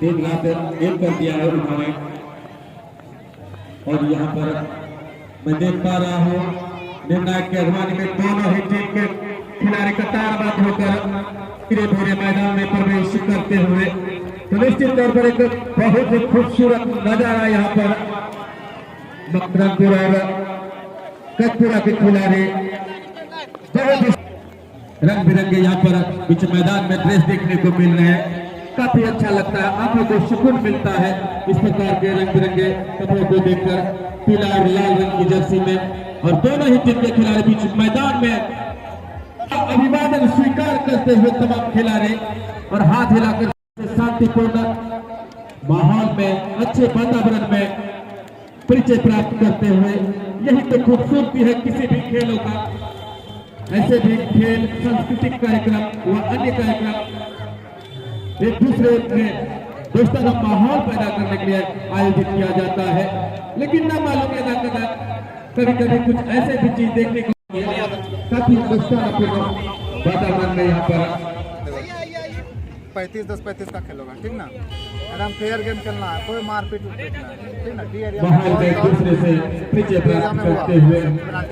दिन रात एक कर दिया है उन्होंने। और यहाँ पर मैं देख पा रहा हूँ निर्णायक की अगवानी में दोनों ही टीम के खिलाड़ी कतारबद्ध होकर धीरे धीरे मैदान में प्रवेश करते हुए, तो निश्चित तौर पर एक बहुत ही खूबसूरत नजारा यहाँ पर मकरंदपुर और कचपुरा के खिलाड़ी रंग बिरंगे यहाँ पर बीच मैदान में ड्रेस देखने को मिल रहे हैं। काफी अच्छा लगता है, आंखों को सुकून मिलता है इस प्रकार के रंग बिरंगे कपड़ों को देखकर, पीला और लाल रंग की जर्सी में। और दोनों ही टीम के खिलाड़ी बीच मैदान में अभिवादन स्वीकार करते हुए तमाम खिलाड़ी और हाथ हिलाकर शांतिपूर्ण माहौल में, अच्छे वातावरण में परिचय प्राप्त करते हुए। यही तो खूबसूरती है किसी भी खेलों का। ऐसे भी खेल, सांस्कृतिक कार्यक्रम व अन्य कार्यक्रम एक दूसरे में दोस्ताना माहौल पैदा करने के लिए आयोजित किया जाता है। लेकिन न मालूम है ना कभी कभी कुछ ऐसे भी चीज देखने को काफी दोस्तानापूर्ण वातावरण में यहाँ पर 35-10-35 का खेल होगा, ठीक ना? एकदम फेयर गेम खेलना है, कोई मारपीट ठीक ना? माहौल में एक दूसरे से परिचय प्राप्त करते हुए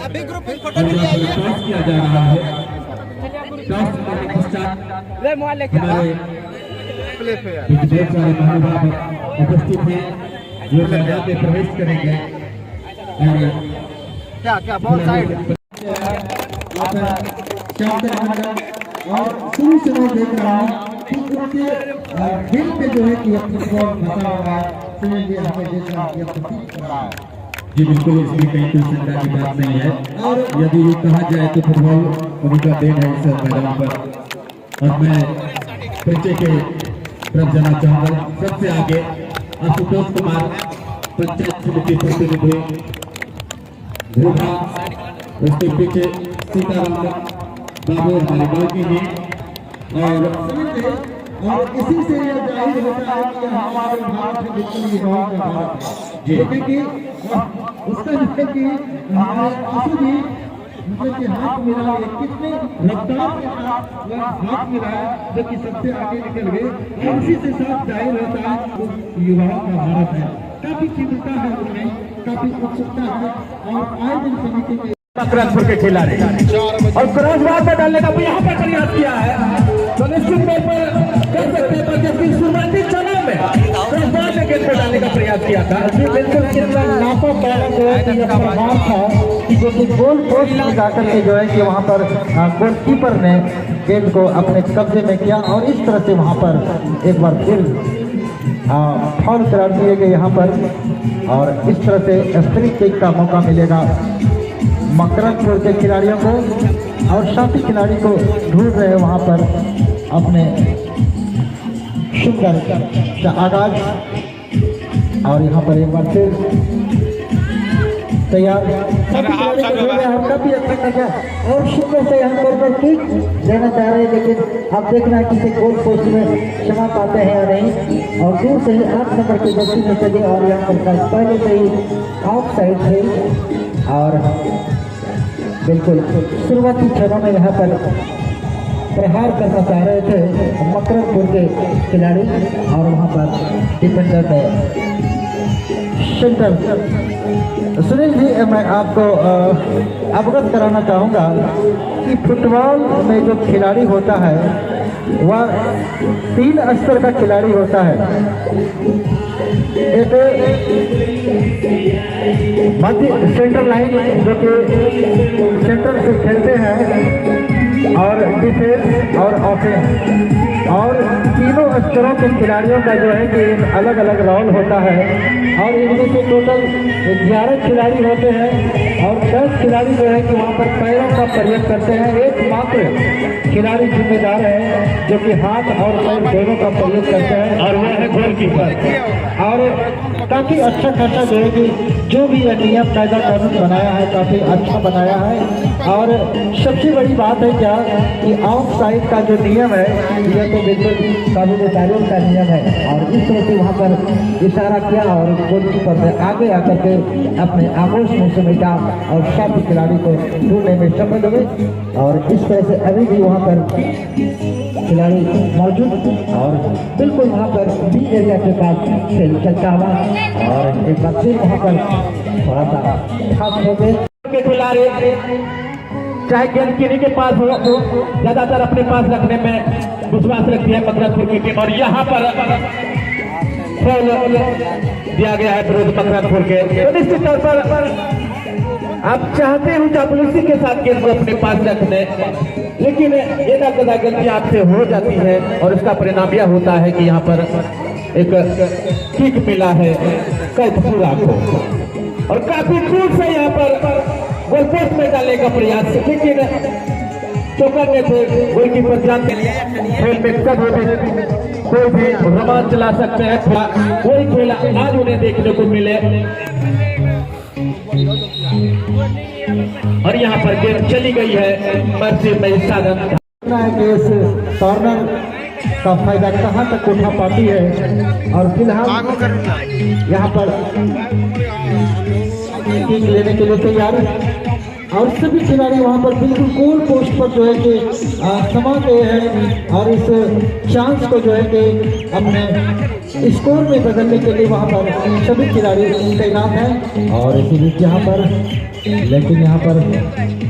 अभी ग्रुप में टॉस किया जा रहा है। टॉस के पश्चात हमारे प्ले फेयर बहुत सारे महानुभाव उपस्थित हैं जो मैदान में प्रवेश करेंगे। क्या बॉल साइड और शुरू से मैं देख रहा हूँ कि उनके दिल पे जो है कि फुटबॉल बता हुआ है, हमें देख रहा है जी। बिल्कुल, इसमें कहीं कोई शंका की बात नहीं है। और यदि ये कहा जाए तो फुटबॉल उन्हीं का देन है इस मैदान पर। और मैं परिचय के तरफ जाना चाहूँगा। सबसे आगे आशुतोष कुमार, पंचायत समिति प्रतिनिधि, उसके पीछे सीताराम बाबू हमारे बाकी हैं। और इसी से यह जाहिर होता है कि हमारे भारत में बिल्कुल युवाओं का भारत है जी। क्योंकि उसका मतलब कि हमारे आंसू भी मतलब कि हाथ मिला है, कितने रफ्तार के साथ वह हाथ मिला है जो कि सबसे आगे निकल गए। और इसी से साफ जाहिर होता है वो युवाओं का भारत है। काफी चिंता है उन्हें, काफी उत्सुकता है। और आए दिन समिति के मकरंदपुर के खिलाड़ी और क्रॉस बार पर डालने का भी यहाँ पर प्रयास किया है। तो निश्चित तौर पर कर सकते हैं जबकि शुरुआती चरण में क्रॉस बार में गेंद पर डालने का प्रयास किया था। बिल्कुल कितना नापा पाया जो है कि यह प्रभाव था कि जो कि गोल पोस्ट में जाकर के जो है कि वहाँ पर गोलकीपर ने गेंद को अपने कब्जे में किया और इस तरह से वहाँ पर एक बार फिर फाउल करार दिए गए यहाँ पर। और इस तरह से फ्री किक का मौका मिलेगा मकरंदपुर के खिलाड़ियों को। और साथी खिलाड़ी को ढूंढ रहे हैं वहाँ पर अपने सुंदर का आगाज। और यहाँ पर एक बार फिर तैयार काफी अच्छा लगा और सुंदर से यहाँ पर किक देना चाह रहे हैं। लेकिन अब देखना किसी गोल पोस्ट में क्षमा पाते हैं या नहीं। और दूर से ही 8 नंबर की गति में चले और यहाँ पर पहले से ही ऑफ साइड थे। और बिल्कुल शुरुआती क्षणों में यहाँ पर प्रहार करना चाह रहे थे मकरंदपुर के खिलाड़ी। और वहाँ पर डिफेंडर ने सेंटर। सुनील जी, मैं आपको अवगत कराना चाहूँगा कि फुटबॉल में जो खिलाड़ी होता है वह 3 स्तर का खिलाड़ी होता है। एक मध्य सेंट्रल लाइन जो कि सेंटर से खेलते हैं, और डिफेंस और ऑफेंस। और तीनों स्तरों के खिलाड़ियों का जो है कि एक अलग अलग रोल होता है। और इनमें से टोटल 11 खिलाड़ी होते हैं और 10 खिलाड़ी जो है कि वहाँ पर पैरों का प्रयोग करते हैं। एकमात्र खिलाड़ी जिम्मेदार है जो कि हाथ और पैर दोनों का प्रयोग करते हैं, और वह है गोलकीपर। और काफ़ी अच्छा खासा जो है कि जो भी यह नियम कायदा कानून बनाया है काफ़ी अच्छा बनाया है। और सबसे बड़ी बात है क्या कि ऑफ साइड का जो नियम है यह तो बिल्कुल काबिल तारीफ का नियम है। और इस तरह से वहाँ पर इशारा किया और गोलकीपर ने आगे आकर के अपने आगोश में समेटा और 7 खिलाड़ी को ढूंढने में सफल हुए। और इस तरह से अभी भी वहाँ पर खिलाड़ी मौजूद और बिल्कुल वहाँ पर बी एरिया के पास खेल चलता हुआ और एक बार फिर वहाँ पर थोड़ा सा खास हो गए के खिलाड़ी चाहे गेंद किन्हीं के पास हो ज्यादातर अपने पास रखने में विश्वास रखती है मकरंदपुर की टीम। और यहाँ पर फाउल दिया गया है विरोध मकरंदपुर के। तो निश्चित तौर पर आप चाहते हो चापलूसी के साथ गेंद को अपने पास रखने, लेकिन एदा कदा गलती आपसे हो जाती है और इसका परिणाम यह होता है कि यहाँ पर एक किक मिला है कैथपुरा को और काफी दूर से यहाँ पर गोलपोस्ट में डालने का प्रयास, लेकिन चौकर में थे गोलकीपर जानते खेल में कभी भी कोई भी रोमांच ला सकते हैं। कोई खेल आज उन्हें देखने को मिले और यहाँ पर गेंद चली गई है मर्जी में साधन कि इस कॉर्नर का फायदा कहां तक उठा पाती है। और फिलहाल यहाँ पर किक लेने के लिए तैयार और सभी खिलाड़ी वहां पर बिल्कुल गोल पोस्ट पर जो है कि समा गए हैं और इस चांस को जो है कि अपने स्कोर में बदलने के लिए वहां पर सभी खिलाड़ी तैनात हैं। और इसी बीच यहाँ पर लेकिन यहाँ पर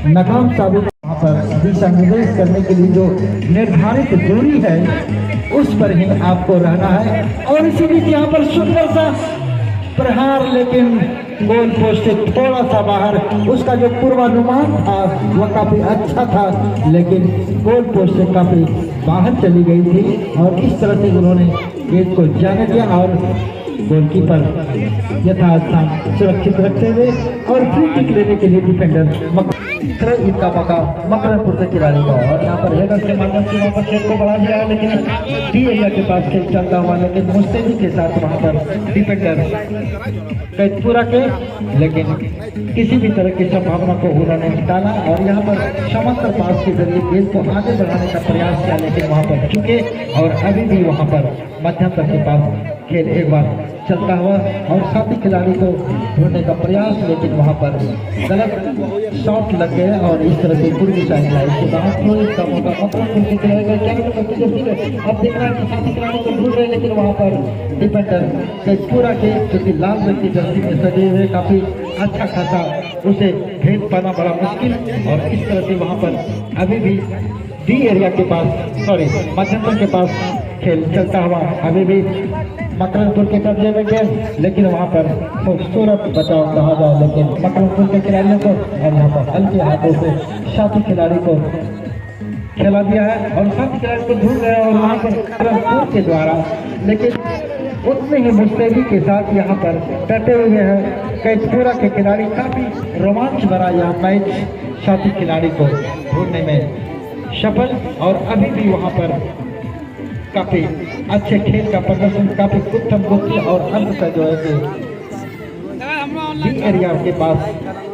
नाकाम साबित वहाँ पर दिशा निर्देश करने के लिए जो निर्धारित दूरी है उस पर ही आपको रहना है। और इसी बीच यहाँ पर सुंदर सा प्रहार, लेकिन गोल पोस्ट से थोड़ा सा बाहर, उसका जो पूर्वानुमान था वह काफी अच्छा था, लेकिन गोल पोस्ट से काफी बाहर चली गई थी। और इस तरह से उन्होंने गेंद को जाने दिया और गोलकीपर यथास्थान सुरक्षित रखते हुए और फ्री किक लेने के लिए डिफेंडर इनका मौका मकरंदपुर के खिलाड़ी का। और यहाँ पर हेडर के माध्यम से वहाँ पर खेल को बढ़ा दिया है, लेकिन डी एरिया के पास खेल चलता हुआ, लेकिन मुस्तैदी के साथ वहाँ पर डिफेंडर कैथपुरा के, लेकिन किसी भी तरह की संभावना को उन्होंने निकाला और यहाँ पर समर्थन पास के जरिए गेंद को आगे बढ़ाने का प्रयास किया, लेकिन वहाँ पर चुके और अभी भी वहाँ पर मध्यंतर के पास खेल एक बार चलता हुआ और साथी खिलाड़ी को ढूंढने का प्रयास, लेकिन वहां पर गलत शॉट लग गए और इस तरह से पूर्वी साइड लाइन के बाहर का मौका मकरंदपुर के अब देख रहे हैं साथी खिलाड़ी को ढूंढ रहे हैं, लेकिन वहां पर डिफेंडर कैथपुरा के जो कि लाल रंग की जर्सी में सजे हुए काफी अच्छा खासा उसे भेद पाना बड़ा मुश्किल। और इस तरह से वहां पर अभी भी डी एरिया के पास मध्यंतर के पास खेल चलता हुआ अभी भी मकरंदपुर के कब्जे में गए, लेकिन वहां पर खूबसूरत बचाव कहा जाए, लेकिन मकरंदपुर के खिलाड़ियों को और यहाँ पर हल्के हाथों से साथी खिलाड़ी को खेला दिया है और साथी खिलाड़ी को ढूंढ रहे हैं और वहाँ पर मकरंदपुर के द्वारा, लेकिन उतने ही मुस्तैदी के साथ यहाँ पर डटे हुए हैं कैथपुरा के खिलाड़ी। काफी रोमांच भरा यह मैच साथी खिलाड़ी को ढूंढने में सफल और अभी भी वहाँ पर काफी अच्छे खेल का प्रदर्शन, काफी उत्तम गति और अंत का जो है कि डी एरिया के पास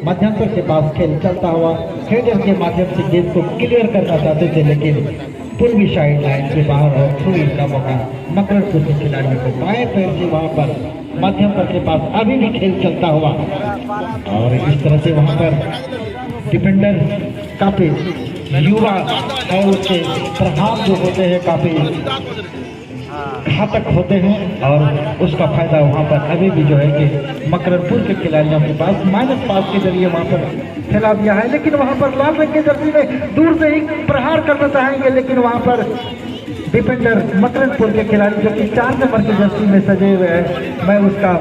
मध्यंतर के पास खेल चलता हुआ हेडर के माध्यम से गेंद को क्लियर करना चाहते थे, लेकिन पूर्वी साइड लाइन के बाहर और थ्रू इन का मौका मकरंदपुर के खिलाड़ियों को बाएं पैर से वहां पर मध्यंतर के पास अभी भी खेल चलता हुआ और इस तरह से वहां पर डिफेंडर काफी युवा और उसके प्रभाव जो होते हैं काफी घातक होते हैं और उसका फायदा वहां पर अभी भी जो है कि मकरंदपुर के खिलाड़ियों के पास माइनस पास के जरिए वहां पर फैला दिया है, लेकिन वहां पर लाल रंग की जर्सी में दूर से ही प्रहार करना चाहेंगे, लेकिन वहां पर डिफेंडर मकरंदपुर के खिलाड़ी जो कि 4 नंबर की जर्सी में सजे हुए हैं, मैं उसका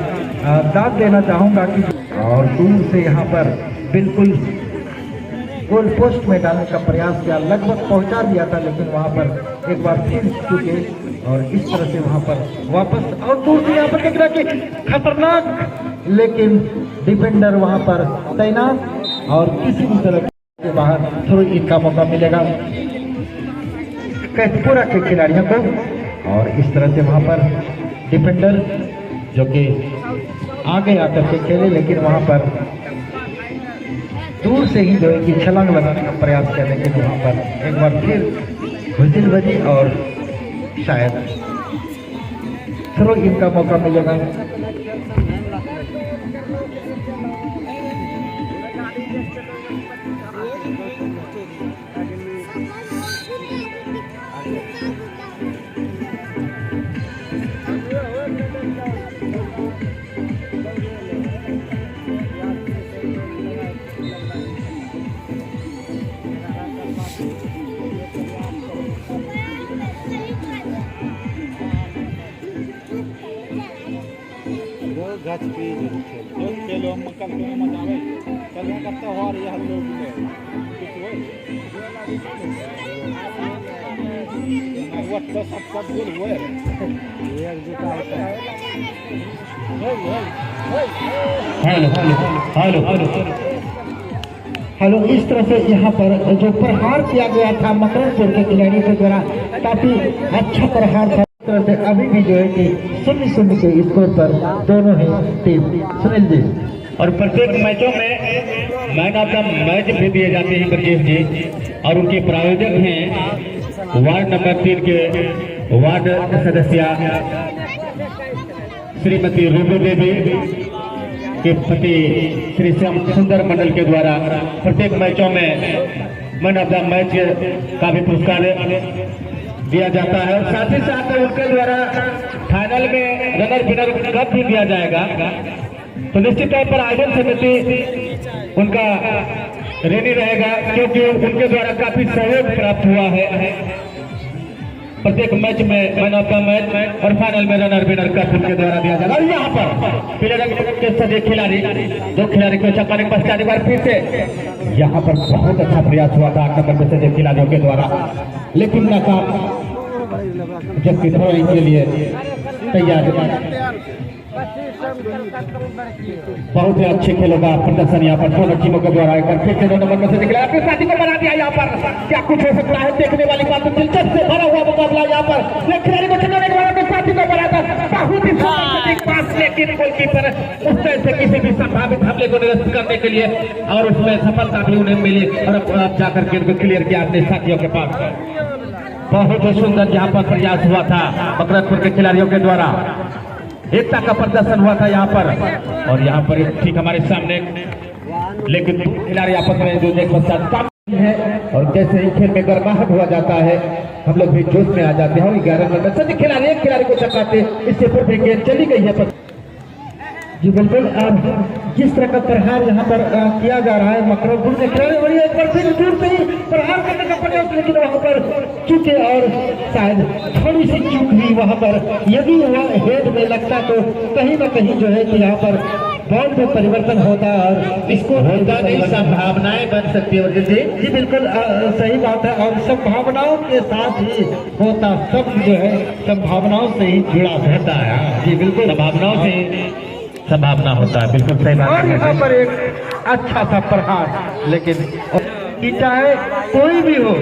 दाद देना चाहूंगा कि और दूर से यहाँ पर बिल्कुल गोल पोस्ट में डालने का प्रयास किया, लगभग पहुंचा दिया था, लेकिन वहां पर एक बार फिर चुके और इस तरह से वहां पर वापस और दूर से यहाँ पर देख रहा कि खतरनाक, लेकिन डिफेंडर वहां पर तैनात और किसी भी तरह के बाहर थ्रो इन का मौका मिलेगा कैथपुरा के खिलाड़ियों को। और इस तरह से वहां पर डिफेंडर जो कि आगे आकर के खेले, लेकिन वहां पर दूर से ही जो है कि छलांग लगाने का प्रयास कर, लेकिन वहां पर एक बार फिर घुसिल बजी और शायद थ्रो इन का मौका मिलेगा। गच पे खेलो हम कल के मजा आवे कल का त्योहार यह लोग ले कुछ हो व्हाट द सब गुड हुए ये जुटा होता है। हेलो इस तरह से यहाँ पर जो प्रहार किया गया था मकरपुर के खिलाड़ी के द्वारा काफी अच्छा प्रहार था। तरह से अभी भी जो है कि 0-0 के स्कोर पर दोनों ही टीम। सुनील जी, और प्रत्येक मैचों में मैन ऑफ द मैच भी दिए जाते हैं ब्रजेश जी, और उनके प्रायोजक हैं वार्ड नंबर 3 के वार्ड सदस्य श्रीमती रूबी देवी के पति श्री श्याम सुंदर मंडल के द्वारा प्रत्येक मैचों में मैन ऑफ द मैच का भी पुरस्कार दिया जाता है। साथ ही साथ उनके द्वारा फाइनल में रनर विनर कप भी दिया जाएगा। तो निश्चित तौर पर आयोजन समिति उनका ऋणी रहेगा, क्योंकि उनके द्वारा काफी सहयोग प्राप्त हुआ है। प्रत्येक मैच में मैन ऑफ द मैच और फाइनल में रनर विनर कप उनके द्वारा दिया जाएगा। और यहाँ पर पीले रंग के सभी खिलाड़ी, दो खिलाड़ी को चपाने के पश्चात एक बार फिर से यहाँ पर बहुत अच्छा प्रयास हुआ था 8 नंबर के सभी खिलाड़ियों के द्वारा, लेकिन नाकाम, जबकि थ्रोइंग के लिए तैयार। बहुत ही अच्छे खेलों का प्रदर्शन यहाँ पर दोनों टीमों के द्वारा एक बार फिर से 2 नंबर में से निकला, अपने साथी को बना दिया। यहाँ पर क्या कुछ हो सकता है, देखने वाली बात, दिलचस्प से भरा हुआ मुकाबला यहाँ पर खिलाड़ी को चलाने के बाद अपने साथी को बना था, बहुत ही पास, लेकिन गोलकीपर उस तरह से किसी भी संभावित हमले को निरस्त करने के लिए और उसमें सफलता भी उन्हें मिली और अब जाकर के उनको क्लियर किया अपने साथियों के पास। बहुत ही सुंदर यहाँ पर प्रयास हुआ था मकरपुर के खिलाड़ियों के द्वारा, एकता का प्रदर्शन हुआ था यहाँ पर। और यहाँ पर ठीक हमारे सामने लेकिन खिलाड़ी आपस में जो एक पश्चात है, और जैसे ही खेल में गर्माहट हुआ जाता है हम लोग भी जोश में आ जाते हैं। और 11 नंबर सभी खिलाड़ी एक खिलाड़ी को चकाते, इससे पूर्व गेंद चली गई है। जी बिल्कुल, अब जिस तरह का प्रहार यहाँ पर किया जा रहा है मकरपुर के खिलाड़ी, और एक बार फिर दूर से ही प्रहार करने का प्रयास, लेकिन वहाँ पर चूके और शायद थोड़ी सी चूक हुई वहाँ पर। यदि वह हेड में लगता तो कहीं ना कहीं जो है कि यहाँ पर बॉल में परिवर्तन होता और इसको होता नहीं, संभावनाएं बन सकती है। जी बिल्कुल सही बात है, और संभावनाओं के साथ ही होता, सब जो है संभावनाओं से ही जुड़ा रहता है। जी बिल्कुल, संभावनाओं से संभावना होता है, बिल्कुल सही बात है। और यहाँ पर एक अच्छा सा प्रहार, लेकिन चाहे कोई भी हो,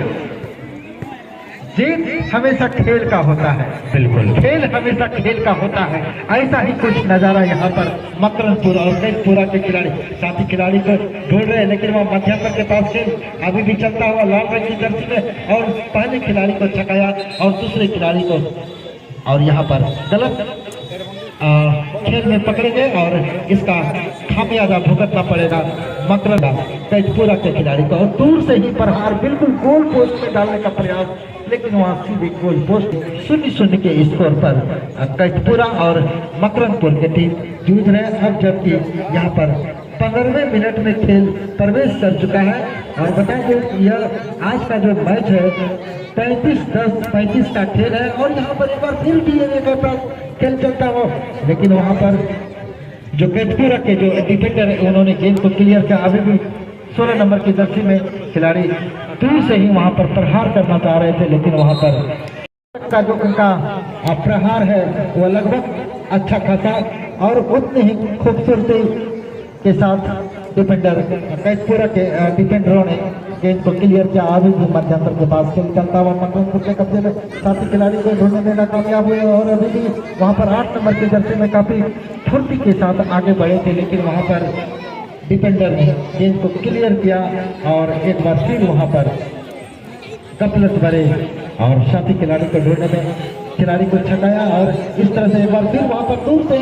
जीत हमेशा खेल का होता है। बिल्कुल, खेल हमेशा खेल का होता है। ऐसा ही कुछ नजारा यहाँ पर मकरपुर और कैदपुरा के खिलाड़ी साथी खिलाड़ी को ढूंढ रहे हैं, लेकिन वह मध्यम के पास खेल अभी भी चलता हुआ लाल रंग की जर्सी में, और पहले खिलाड़ी को छकाया और दूसरे खिलाड़ी को, और यहाँ पर गलत खेल में पकड़ेंगे और इसका खामियाजा भुगतना पड़ेगा मकरपुरा कैदपुरा के खिलाड़ी को। और दूर से ही प्रहार बिल्कुल गोल पोस्ट में डालने का प्रयास, लेकिन वहाँ सीधे गोल पोस्ट। 0-0 के स्कोर पर कैदपुरा और मकरपुर की टीम जूझ रहे हैं। अब जबकि यहाँ पर 15वें मिनट में खेल प्रवेश कर चुका है, और बताएं कि यह आज का जो मैच है 35-10-35 का खेल है। और यहाँ पर एक बार फिर DNA के पास खेल चलता हो, लेकिन वहाँ पर जो कैदपुरा के जो डिफेंडर है उन्होंने गेंद को क्लियर किया। अभी भी 16 नंबर की जर्सी में खिलाड़ी दूर से ही वहाँ पर प्रहार करना चाह रहे थे, लेकिन वहाँ पर का जो उनका प्रहार है वो लगभग अच्छा खासा और उतनी ही खूबसूरती के साथ डिफेंडर कैदपुरा के डिफेंडरों ने गेंद को क्लियर किया। अभी भी मध्यांतर के पास खेल चलता हुआ मकरपुर के कब्जे में साथी खिलाड़ी को ढूंढने में नाकामयाब हुए, और अभी भी वहां पर 8 नंबर के जर्सी में काफी फुर्ती के साथ आगे बढ़े थे, लेकिन वहां पर डिफेंडर ने गेंद को क्लियर किया और एक बार फिर वहां पर गफलत भरे और साथी खिलाड़ी को ढूंढने में खिलाड़ी को छकाया और इस तरह से एक बार फिर वहां पर दूर से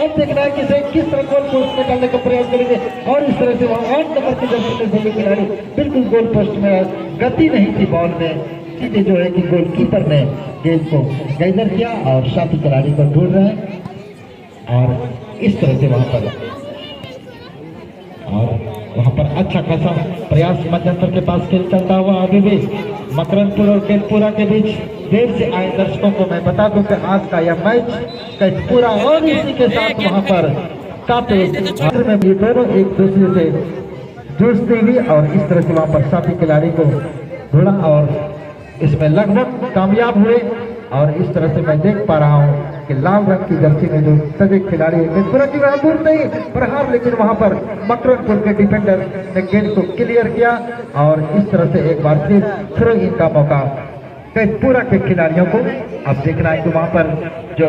अब देखना है कि किस तरह गोल पोस्ट में डालने का प्रयास करेंगे और इस तरह से वहां 8 नंबर की जर्सी में सभी खिलाड़ी बिल्कुल गोल पोस्ट में, गति नहीं थी बॉल में, सीधे जो है कि गोलकीपर ने गेंद को गैदर किया और साथी खिलाड़ी को ढूंढ रहे हैं और इस तरह से वहां पर अच्छा खासा प्रयास मध्यंतर के पास खेल चलता हुआ अभी भी मकरंदपुर और केतपुरा के बीच। देर से आए दर्शकों को मैं बता दूं कि आज का यह मैच केतपुरा और इसी के साथ वहां पर काफी में ये दोनों एक दूसरे से जूझती हुई और इस तरह से वहां पर साथी खिलाड़ी को ढूंढा और इसमें लगभग कामयाब हुए और इस तरह से मैं देख पा रहा हूं कि लाल रंग की जर्सी में जो सभी खिलाड़ी है केतपुरा की वहां दूर नहीं प्रहार, लेकिन वहां पर मकरंदपुर के डिफेंडर ने गेंद को क्लियर किया और इस तरह से एक बार फिर थ्रो इन का मौका केतपुरा के खिलाड़ियों को। अब देखना है कि वहां पर जो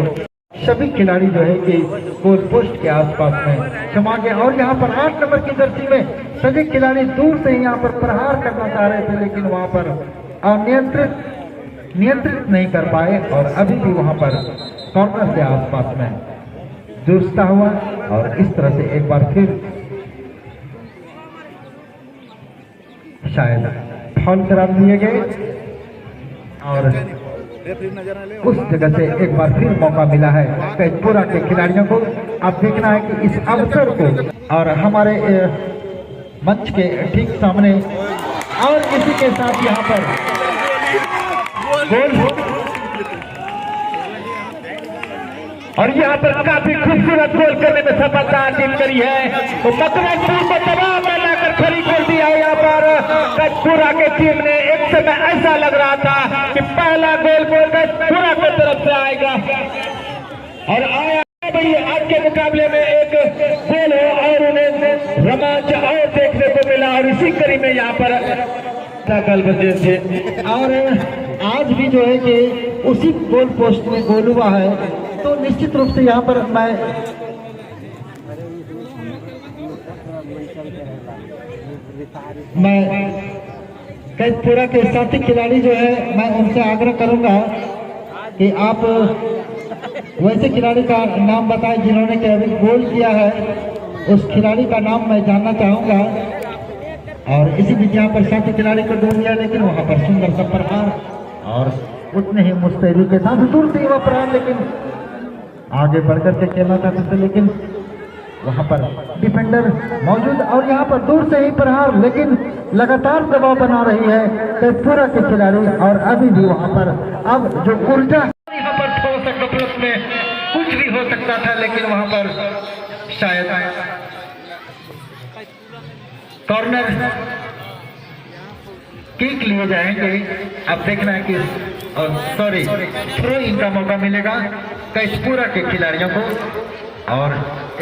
सभी खिलाड़ी जो है कि गोल पोस्ट के आसपास में क्षमा गए और यहाँ पर 8 नंबर की जर्सी में सभी खिलाड़ी दूर से यहाँ पर प्रहार करना चाह रहे थे, लेकिन वहां पर नियंत्रित नहीं कर पाए और अभी भी वहां पर कॉर्नर के आसपास में जूझता हुआ और इस तरह से एक बार फिर शायद फाउल करार दिए गए और उस जगह से एक बार फिर मौका मिला है केतपुरा के खिलाड़ियों को। अब देखना है कि इस अवसर को और हमारे मंच के ठीक सामने और इसी के साथ यहाँ पर गोल और यहाँ पर काफी खूबसूरत गोल करने में सफलता हासिल करी है तो मकरंदपुर को दबाव में लाकर खड़ी कर दिया है। यहाँ पर केतपुरा के टीम ने एक समय ऐसा लग रहा था कि पहला गोल केतपुरा की तरफ से आएगा और आया भाई। आज के मुकाबले में एक गोल हो और उन्हें रोमांच और देखने को मिला और इसी कड़ी में यहाँ पर कल बजे थे और आज भी जो है कि उसी गोल पोस्ट में गोल हुआ है, तो निश्चित रूप से यहाँ पर मैं केतपुरा के साथी खिलाड़ी जो है मैं उनसे आग्रह करूंगा कि आप वैसे खिलाड़ी का नाम बताएं जिन्होंने कि अभी गोल किया है, उस खिलाड़ी का नाम मैं जानना चाहूंगा। और इसी बीच यहाँ पर साथी खिलाड़ी को ढूंढ लिया, लेकिन वहां पर सुंदर सा प्रहार और उतने ही मुस्तैदी के साथ दूर से वह प्रहार, लेकिन आगे बढ़कर के खेलना चाहते थे, लेकिन वहां पर डिफेंडर मौजूद और यहाँ पर दूर से ही प्रहार, लेकिन लगातार दबाव बना रही है केतपुरा के खिलाड़ी और अभी भी वहां पर अब जो उल्टा यहाँ पर थोड़ा सा गफलत में कुछ भी हो सकता था, लेकिन वहां पर शायद कॉर्नर किक लिए जाएंगे। अब देखना है कि सॉरी थ्रो इन का मौका मिलेगा केतपुरा के खिलाड़ियों को और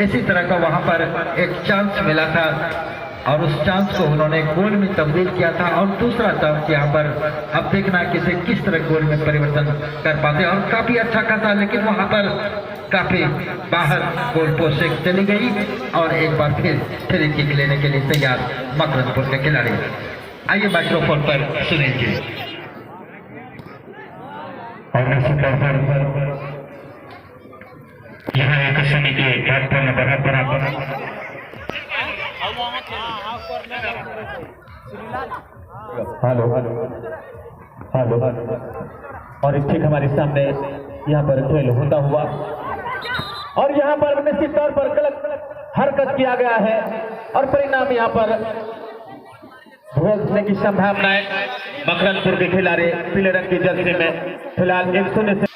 इसी तरह का वहां पर एक चांस मिला था और उस चांस को उन्होंने गोल में तब्दील किया था और दूसरा चांस यहाँ पर अब देखना है कि किस तरह गोल में परिवर्तन कर पाते और काफी अच्छा खासा, लेकिन वहां पर काफी बाहर गोल पोस्ट से चली गई और एक बार फिर फ्री किक लेने के लिए तैयार मकरंदपुर के खिलाड़ी। आइए माइक्रोफोन पर सुनील जी। यहाँ एक समिति प्लेटफॉर्म बराबर हेलो और ठीक हमारे सामने यहाँ पर खेल होता हुआ और यहाँ पर निश्चित तौर पर गलत हरकत किया गया है और परिणाम यहाँ पर भुगतने की संभावनाएं मकरंदपुर के खिलाड़ी पीले रंग की जर्सी में फिलहाल 1-0 से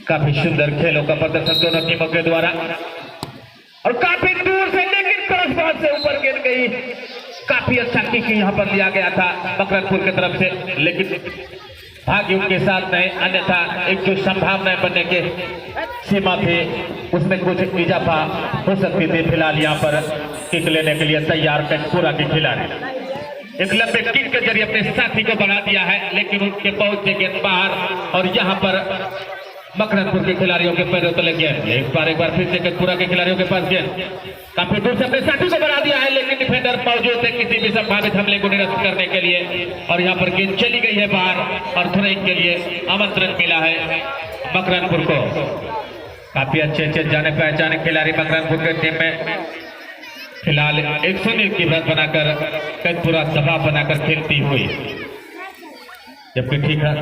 काफी सुंदर खेलों का प्रदर्शन दोनों टीमों के द्वारा और काफी दूर से, लेकिन क्रॉस से ऊपर गिर गई। काफी अच्छा किक यहाँ पर लिया गया था मकरंदपुर की तरफ से, लेकिन भाग्य उनके साथ नहीं, अन्यथा एक जो संभावनाएं बनने के सीमा थी उसमें कुछ इजाफा हो सकती थी। फिलहाल यहाँ पर किक लेने के लिए तैयार केतपुरा के खिलाड़ी एक लंबे किक के जरिए अपने साथी को बना दिया है, लेकिन उनके पहुंच से गेंद बाहर और यहाँ पर मकरंदपुर के खिलाड़ियों के पैरों तले गेंद। एक बार फिर से कटपुरा के खिलाड़ियों के पास गेंद काफी दूर से अपने साथी को बढ़ा दिया है, लेकिन डिफेंडर मौजूद है किसी भी संभावित हमले को निरस्त करने के लिए। और यहाँ पर गेंद चली गई है बाहर और थ्रोइंग के लिए आमंत्रण मिला है मकरंदपुर को। काफी अच्छे जाने पहचाने खिलाड़ी मकरंदपुर के टीम में फिलहाल 101 की रन बनाकर कटपुरा दबाव बनाकर खेलती हुई, जबकि ठीक है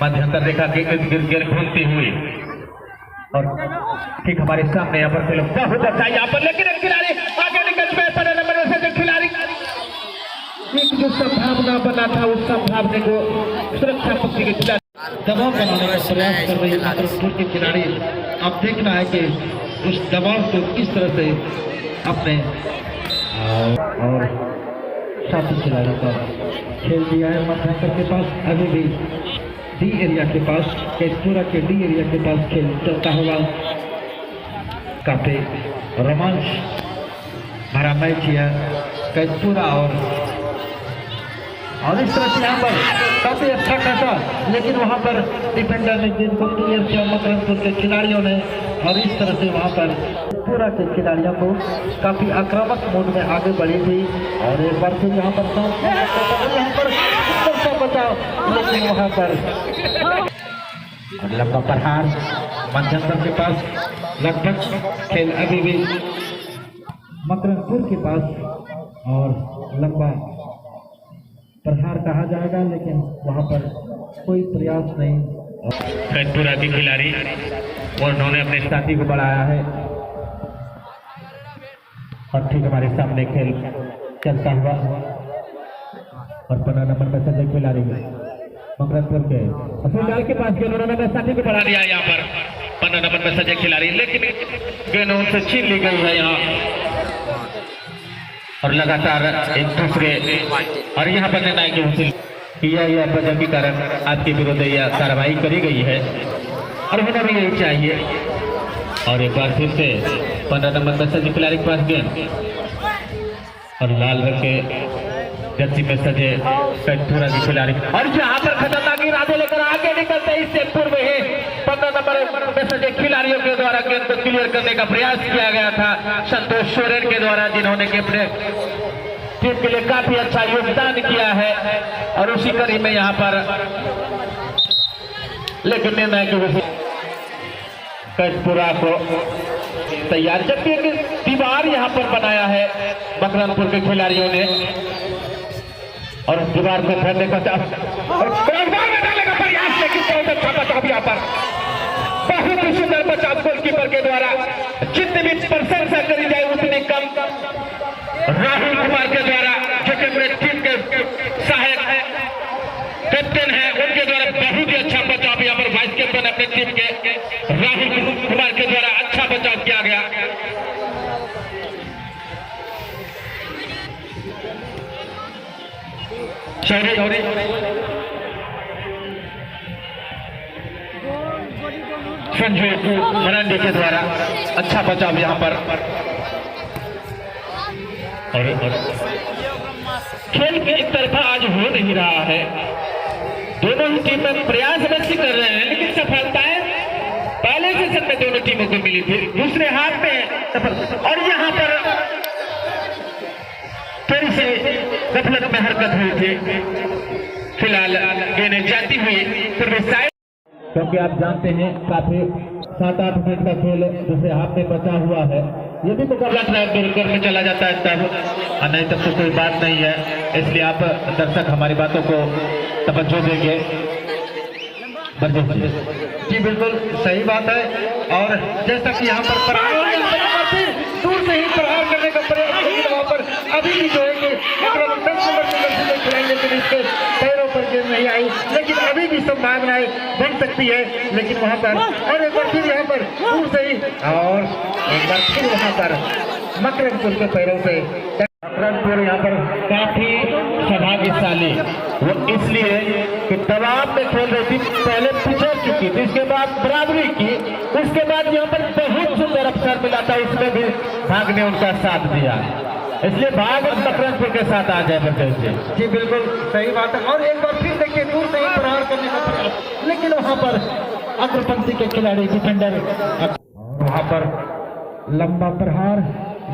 मध्यंतर रेखा के इर्द गिर्द गेंद घूमती हुई और ठीक हमारे सामने यहाँ पर खेलो बहुत अच्छा यहाँ पर, लेकिन एक खिलाड़ी आगे निकल गए। 15 नंबर से खिलाड़ी एक जो संभावना बना था उस संभावना को सुरक्षा पक्षी के खिलाड़ी दबाव बनाने का प्रयास कर रही है मकरंदपुर के खिलाड़ी। अब देखना है कि उस दबाव को किस तरह से अपने और साथी खिलाड़ी का खेल दिया है। मध्यंतर के पास अभी भी डी एरिया के पास कटपुरा के डी एरिया के पास खेल चलता हुआ काफी रोमांच भरा मैच है कटपुरा और इस तरह से यहाँ पर काफी अच्छा खासा, लेकिन वहाँ पर डिफेंडर ने जिनको क्लियर किया मकरंदपुर के खिलाड़ियों ने, और इस तरह से वहाँ पर पूरा के खिलाड़ियों को काफी आक्रामक मोड में आगे बढ़ी थी। और एक बार फिर यहाँ पर बचाव, लेकिन वहाँ पर लंबा प्रहार मध्यंतर के पास, लगभग खेल अभी भी मकरंदपुर के पास और लंबा प्रहार कहा जाएगा, लेकिन वहां पर कोई प्रयास नहीं। कटपुरा के खिलाड़ी और उन्होंने अपने साथी को बढ़ाया है और ठीक हमारे सामने खेल चलता हुआ और 15 नंबर पर सजग खिलाड़ी मकरंदपुर के अस्पताल के पास गेंद उन्होंने साथी को बढ़ा दिया यहाँ पर 15 नंबर पर सजग खिलाड़ी, लेकिन गेंद उनसे छीन ली गई है यहाँ और लगातार एक दूसरे और यहाँ पर निर्णायक हासिल किया यह वजह के कारण आपके विरुद्ध यह कार्रवाई करी गई है और होना भी यही चाहिए। और एक बार फिर से 15 नंबर पर सजे खिलाड़ी के पास गेंद और लाल रंग के जर्सी में सजे कटपुरा के खिलाड़ी और यहाँ पर खतरनाक इरादे लेकर आगे निकलते इससे पूर्व ही 15 नंबर में सजे खिलाड़ियों के द्वारा गेंद को क्लियर करने का प्रयास किया गया था संतोष सोरेन के द्वारा, जिन्होंने के अपने टीम के लिए काफी अच्छा योगदान किया है। और उसी कड़ी में यहाँ पर लेकिन निर्णय के कटपुरा को तैयार, जबकि एक दीवार यहाँ पर बनाया है मकरंदपुर के खिलाड़ियों ने और उस दीवार को फेरने का और डालने का प्रयास, लेकिन बहुत अच्छा बचाव यहाँ पर, बहुत ही सुंदर बचाव गोलकीपर के द्वारा। जितनी भी प्रशंसा करी जाए उतनी कम राहुल कुमार के द्वारा, जो कि अपने टीम के सहायक है, कैप्टन है, उनके द्वारा बहुत ही अच्छा बचाव यहाँ पर वाइस कैप्टन अपने टीम के राहुल कुमार के द्वारा अच्छा बचाव किया गया। संजू मरांडी के द्वारा अच्छा बचाव यहाँ पर और खेल के एक तरफा आज हो नहीं रहा है। दोनों ही टीमें प्रयास अवश्य कर रहे हैं, लेकिन सफलताएं पहले सेशन में दोनों टीमों को मिली थी, दूसरे हाथ में सफल। और यहाँ पर फिर से गफलत में हरकत हुई थी। फिलहाल गेंदें जाती हुई फिर साइड, क्योंकि आप जानते हैं काफी 7-8 मिनट का खेल दूसरे हाथ में बचा हुआ है। यदि मुकाबला दूर में चला जाता है तब, नहीं तब तो कोई बात नहीं है। इसलिए आप दर्शक हमारी बातों को तवज्जो देंगे। जी बिल्कुल सही बात है। और जैसा कि यहाँ पर दूर से ही प्रहार करने का प्रयास, वहाँ पर अभी भी जो है खिलाएंगे तो इसके पैरों पर गेंद नहीं आई, लेकिन अभी भी संभावनाएं बन सकती है। लेकिन वहाँ पर और एक बार फिर यहाँ पर दूर से ही और एक बार फिर वहाँ पर मकरंदपुर के पैरों से मकरंदपुर यहाँ पर काफी सौभाग्यशाली, वो इसलिए कि दबाव में खेल रही थी, पहले पिछड़ चुकी थी, इसके बाद बराबरी की, उसके बाद यहाँ पर बहुत सुंदर अवसर मिला था, उसमें भी भाग ने उनका साथ दिया। इसलिए भाग मकरंदपुर के साथ आ जाए बच्चे से। जी बिल्कुल सही बात है। और एक बार फिर देखिए दूर से ही प्रहार करने का प्रयास, लेकिन वहाँ पर अग्रपंक्ति के खिलाड़ी डिफेंडर, और वहां पर लंबा प्रहार,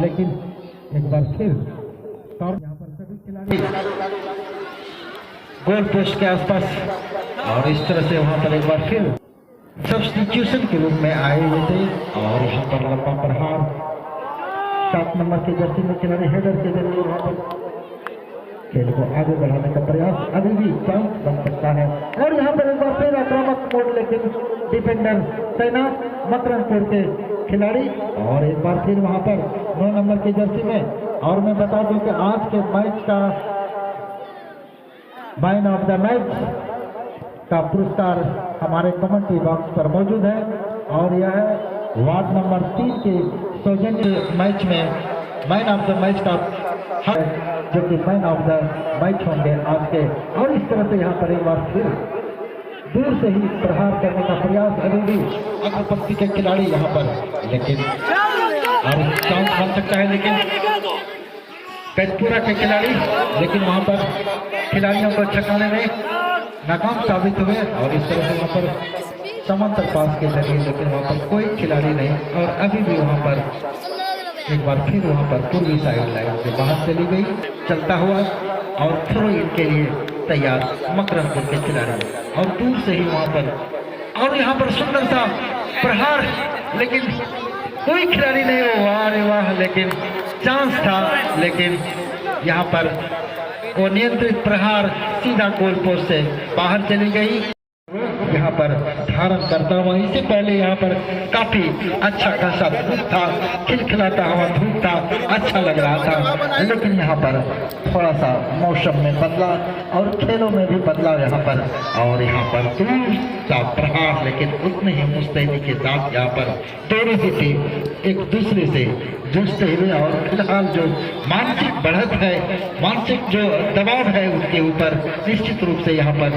लेकिन एक बार फिर और यहाँ पर सभी खिलाड़ी गोल पोस्ट के आसपास, और इस तरह से वहां पर एक बार फिर सब्स्टिट्यूशन के रूप में आए हुए थे। और यहाँ पर लंबा प्रहार, 7 नंबर के जर्सी में खिलाड़ी हेडर के जरिए वहां पर खेल को आगे बढ़ाने का प्रयास, अभी भी चांस बन सकता है। और यहाँ पर एक बार फिर आक्रामक मोड, लेकिन डिफेंडर तैनात मकरनपुर के खिलाड़ी, और एक बार फिर वहां पर 9 नंबर की जर्सी में। और मैं बता दूं कि आज के मैच का मैन ऑफ द मैच का पुरस्कार हमारे कमेंट्री बॉक्स पर मौजूद है, और यह है वार्ड नंबर 3 के सौजन्य मैच में मैन ऑफ द मैच का है, जो कि मैन ऑफ द मैच होंगे आज के। और इस तरह से यहाँ पर एक बार फिर दूर से ही प्रहार करने का प्रयास, अभी भी अग्रपंक्ति के खिलाड़ी यहाँ पर, लेकिन और चांस बन सकता है, लेकिन कैदपुरा के खिलाड़ी, लेकिन वहां पर खिलाड़ियों को छकाने में नाकाम साबित हुए। और इस तरह से वहां पर समांतर पास के जरिए, लेकिन वहां पर कोई खिलाड़ी नहीं, और अभी भी वहां पर एक बार फिर वहां पर पूर्वी साइड लाइन से बाहर चली गई, चलता हुआ, और थ्रो इन के लिए तैयार मकरनपुर के खिलाड़ी, और दूर से ही वहां पर, और यहाँ पर सुंदर सा प्रहार, लेकिन कोई खिलाड़ी नहीं हो, वाह रे वाह, लेकिन चांस था, लेकिन यहाँ पर वो नियंत्रित प्रहार सीधा गोल पोस्ट से बाहर चली गई। यहाँ पर धारण करता हुआ, इससे पहले यहाँ पर काफी अच्छा खासा धूप था, खिलखिलाता हुआ धूप था, अच्छा लग रहा था, लेकिन यहाँ पर थोड़ा सा मौसम में बदलाव और खेलों में भी बदलाव यहाँ पर, और यहाँ पर दूर सा प्रहार, लेकिन उतने ही मुस्तैदी के साथ यहाँ पर दोनों ही टीम एक दूसरे से जूझते हुए, और फिलहाल जो मानसिक बढ़त है, मानसिक जो दबाव है उसके ऊपर निश्चित रूप से यहाँ पर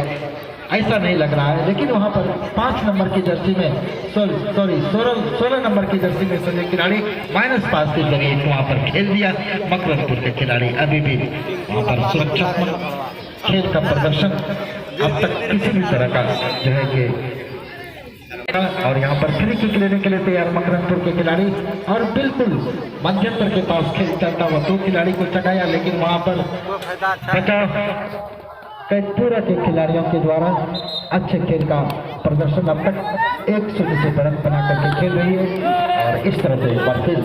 ऐसा नहीं लग रहा है। लेकिन वहां पर 5 नंबर की जर्सी में 16 नंबर की जर्सी में सभी खिलाड़ी -5 के जरिए वहां पर खेल दिया। मकरनपुर के खिलाड़ी अभी भी वहां पर सुरक्षात्मक खेल का प्रदर्शन अब तक किसी भी तरह का जो है कि, और यहाँ पर फ्री किक लेने के लिए तैयार मकरनपुर के खिलाड़ी, और बिल्कुल मध्यंतर के पास खेल चलता हुआ 2 खिलाड़ी को चढ़ाया, लेकिन वहां पर बचाव कैदपुरा के खिलाड़ियों के द्वारा अच्छे खेल का प्रदर्शन अब तक 1-0 से बढ़त बना करके खेल रही है। और इस तरह से एक बार फिर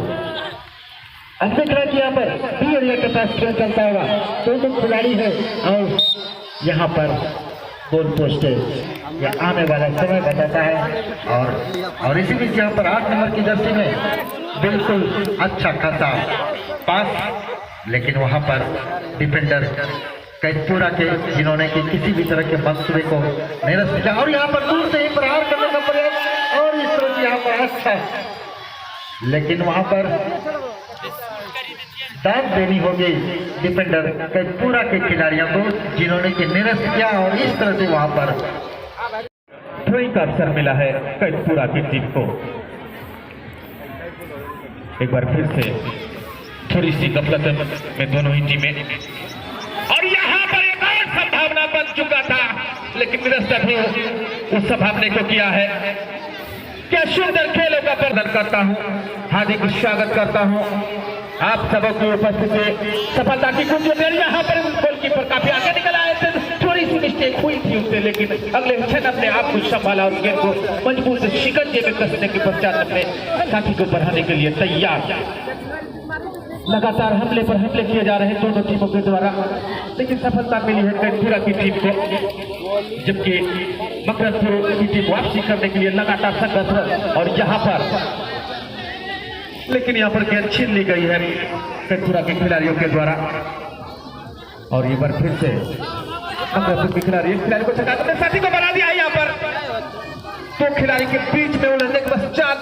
अब देख रहा है कि यहाँ पर बी एरिया के पास खेल चलता होगा, 2 खिलाड़ी है, और यहाँ पर गोल पोस्ट या आने वाला समय बताता है। और इसी बीच यहाँ पर 8 नंबर की जर्सी में बिल्कुल अच्छा खासा पास, लेकिन वहां पर डिफेंडर कैदपुरा के, जिन्होंने कि किसी भी तरह के मंसूबे को निरस्त किया, और यहाँ पर दूर से ही प्रहार करने का प्रयास, और इस तरह से यहाँ पर अच्छा, लेकिन वहां पर दाद देनी होगी डिफेंडर कैदपुरा के खिलाड़ियों को, जिन्होंने कि निरस्त किया, और इस तरह से वहां पर थ्रोइंग का अवसर मिला है कैदपुरा की टीम को। एक बार फिर से थोड़ी सी गफलत में दोनों ही टीमें, और यहाँ पर एक और संभावना बन चुका था, लेकिन निरस्त भी उस संभावना को किया है। क्या सुंदर खेलों का प्रदर्शन करता हूँ, हार्दिक स्वागत करता हूँ आप सबों की उपस्थिति, सफलता की कुंजी मेरी। यहाँ पर गोलकीपर काफी आगे निकल आए थे, थोड़ी सी मिस्टेक हुई थी उससे, लेकिन अगले क्षण अपने आप को संभाला और गेंद को मजबूत शिकंजे में कसने के पश्चात अपने साथी को बढ़ाने के लिए तैयार। लगातार हमले पर हमले किए जा रहे हैं दोनों टीमों के द्वारा, लेकिन सफलता मिली है कैदपुरा की टीम को, जबकि मकरनपुर की टीम वापसी करने के लिए लगातार संघर्ष, और यहाँ पर लेकिन यहाँ पर गेंद छीन ली गई है कैदपुरा के खिलाड़ियों के द्वारा। और ये बार फिर से मकरनपुर के खिलाड़ी एक खिलाड़ी को छका अपने साथी को बना दिया है। यहाँ पर 2 खिलाड़ी के बीच में उलझने के पश्चात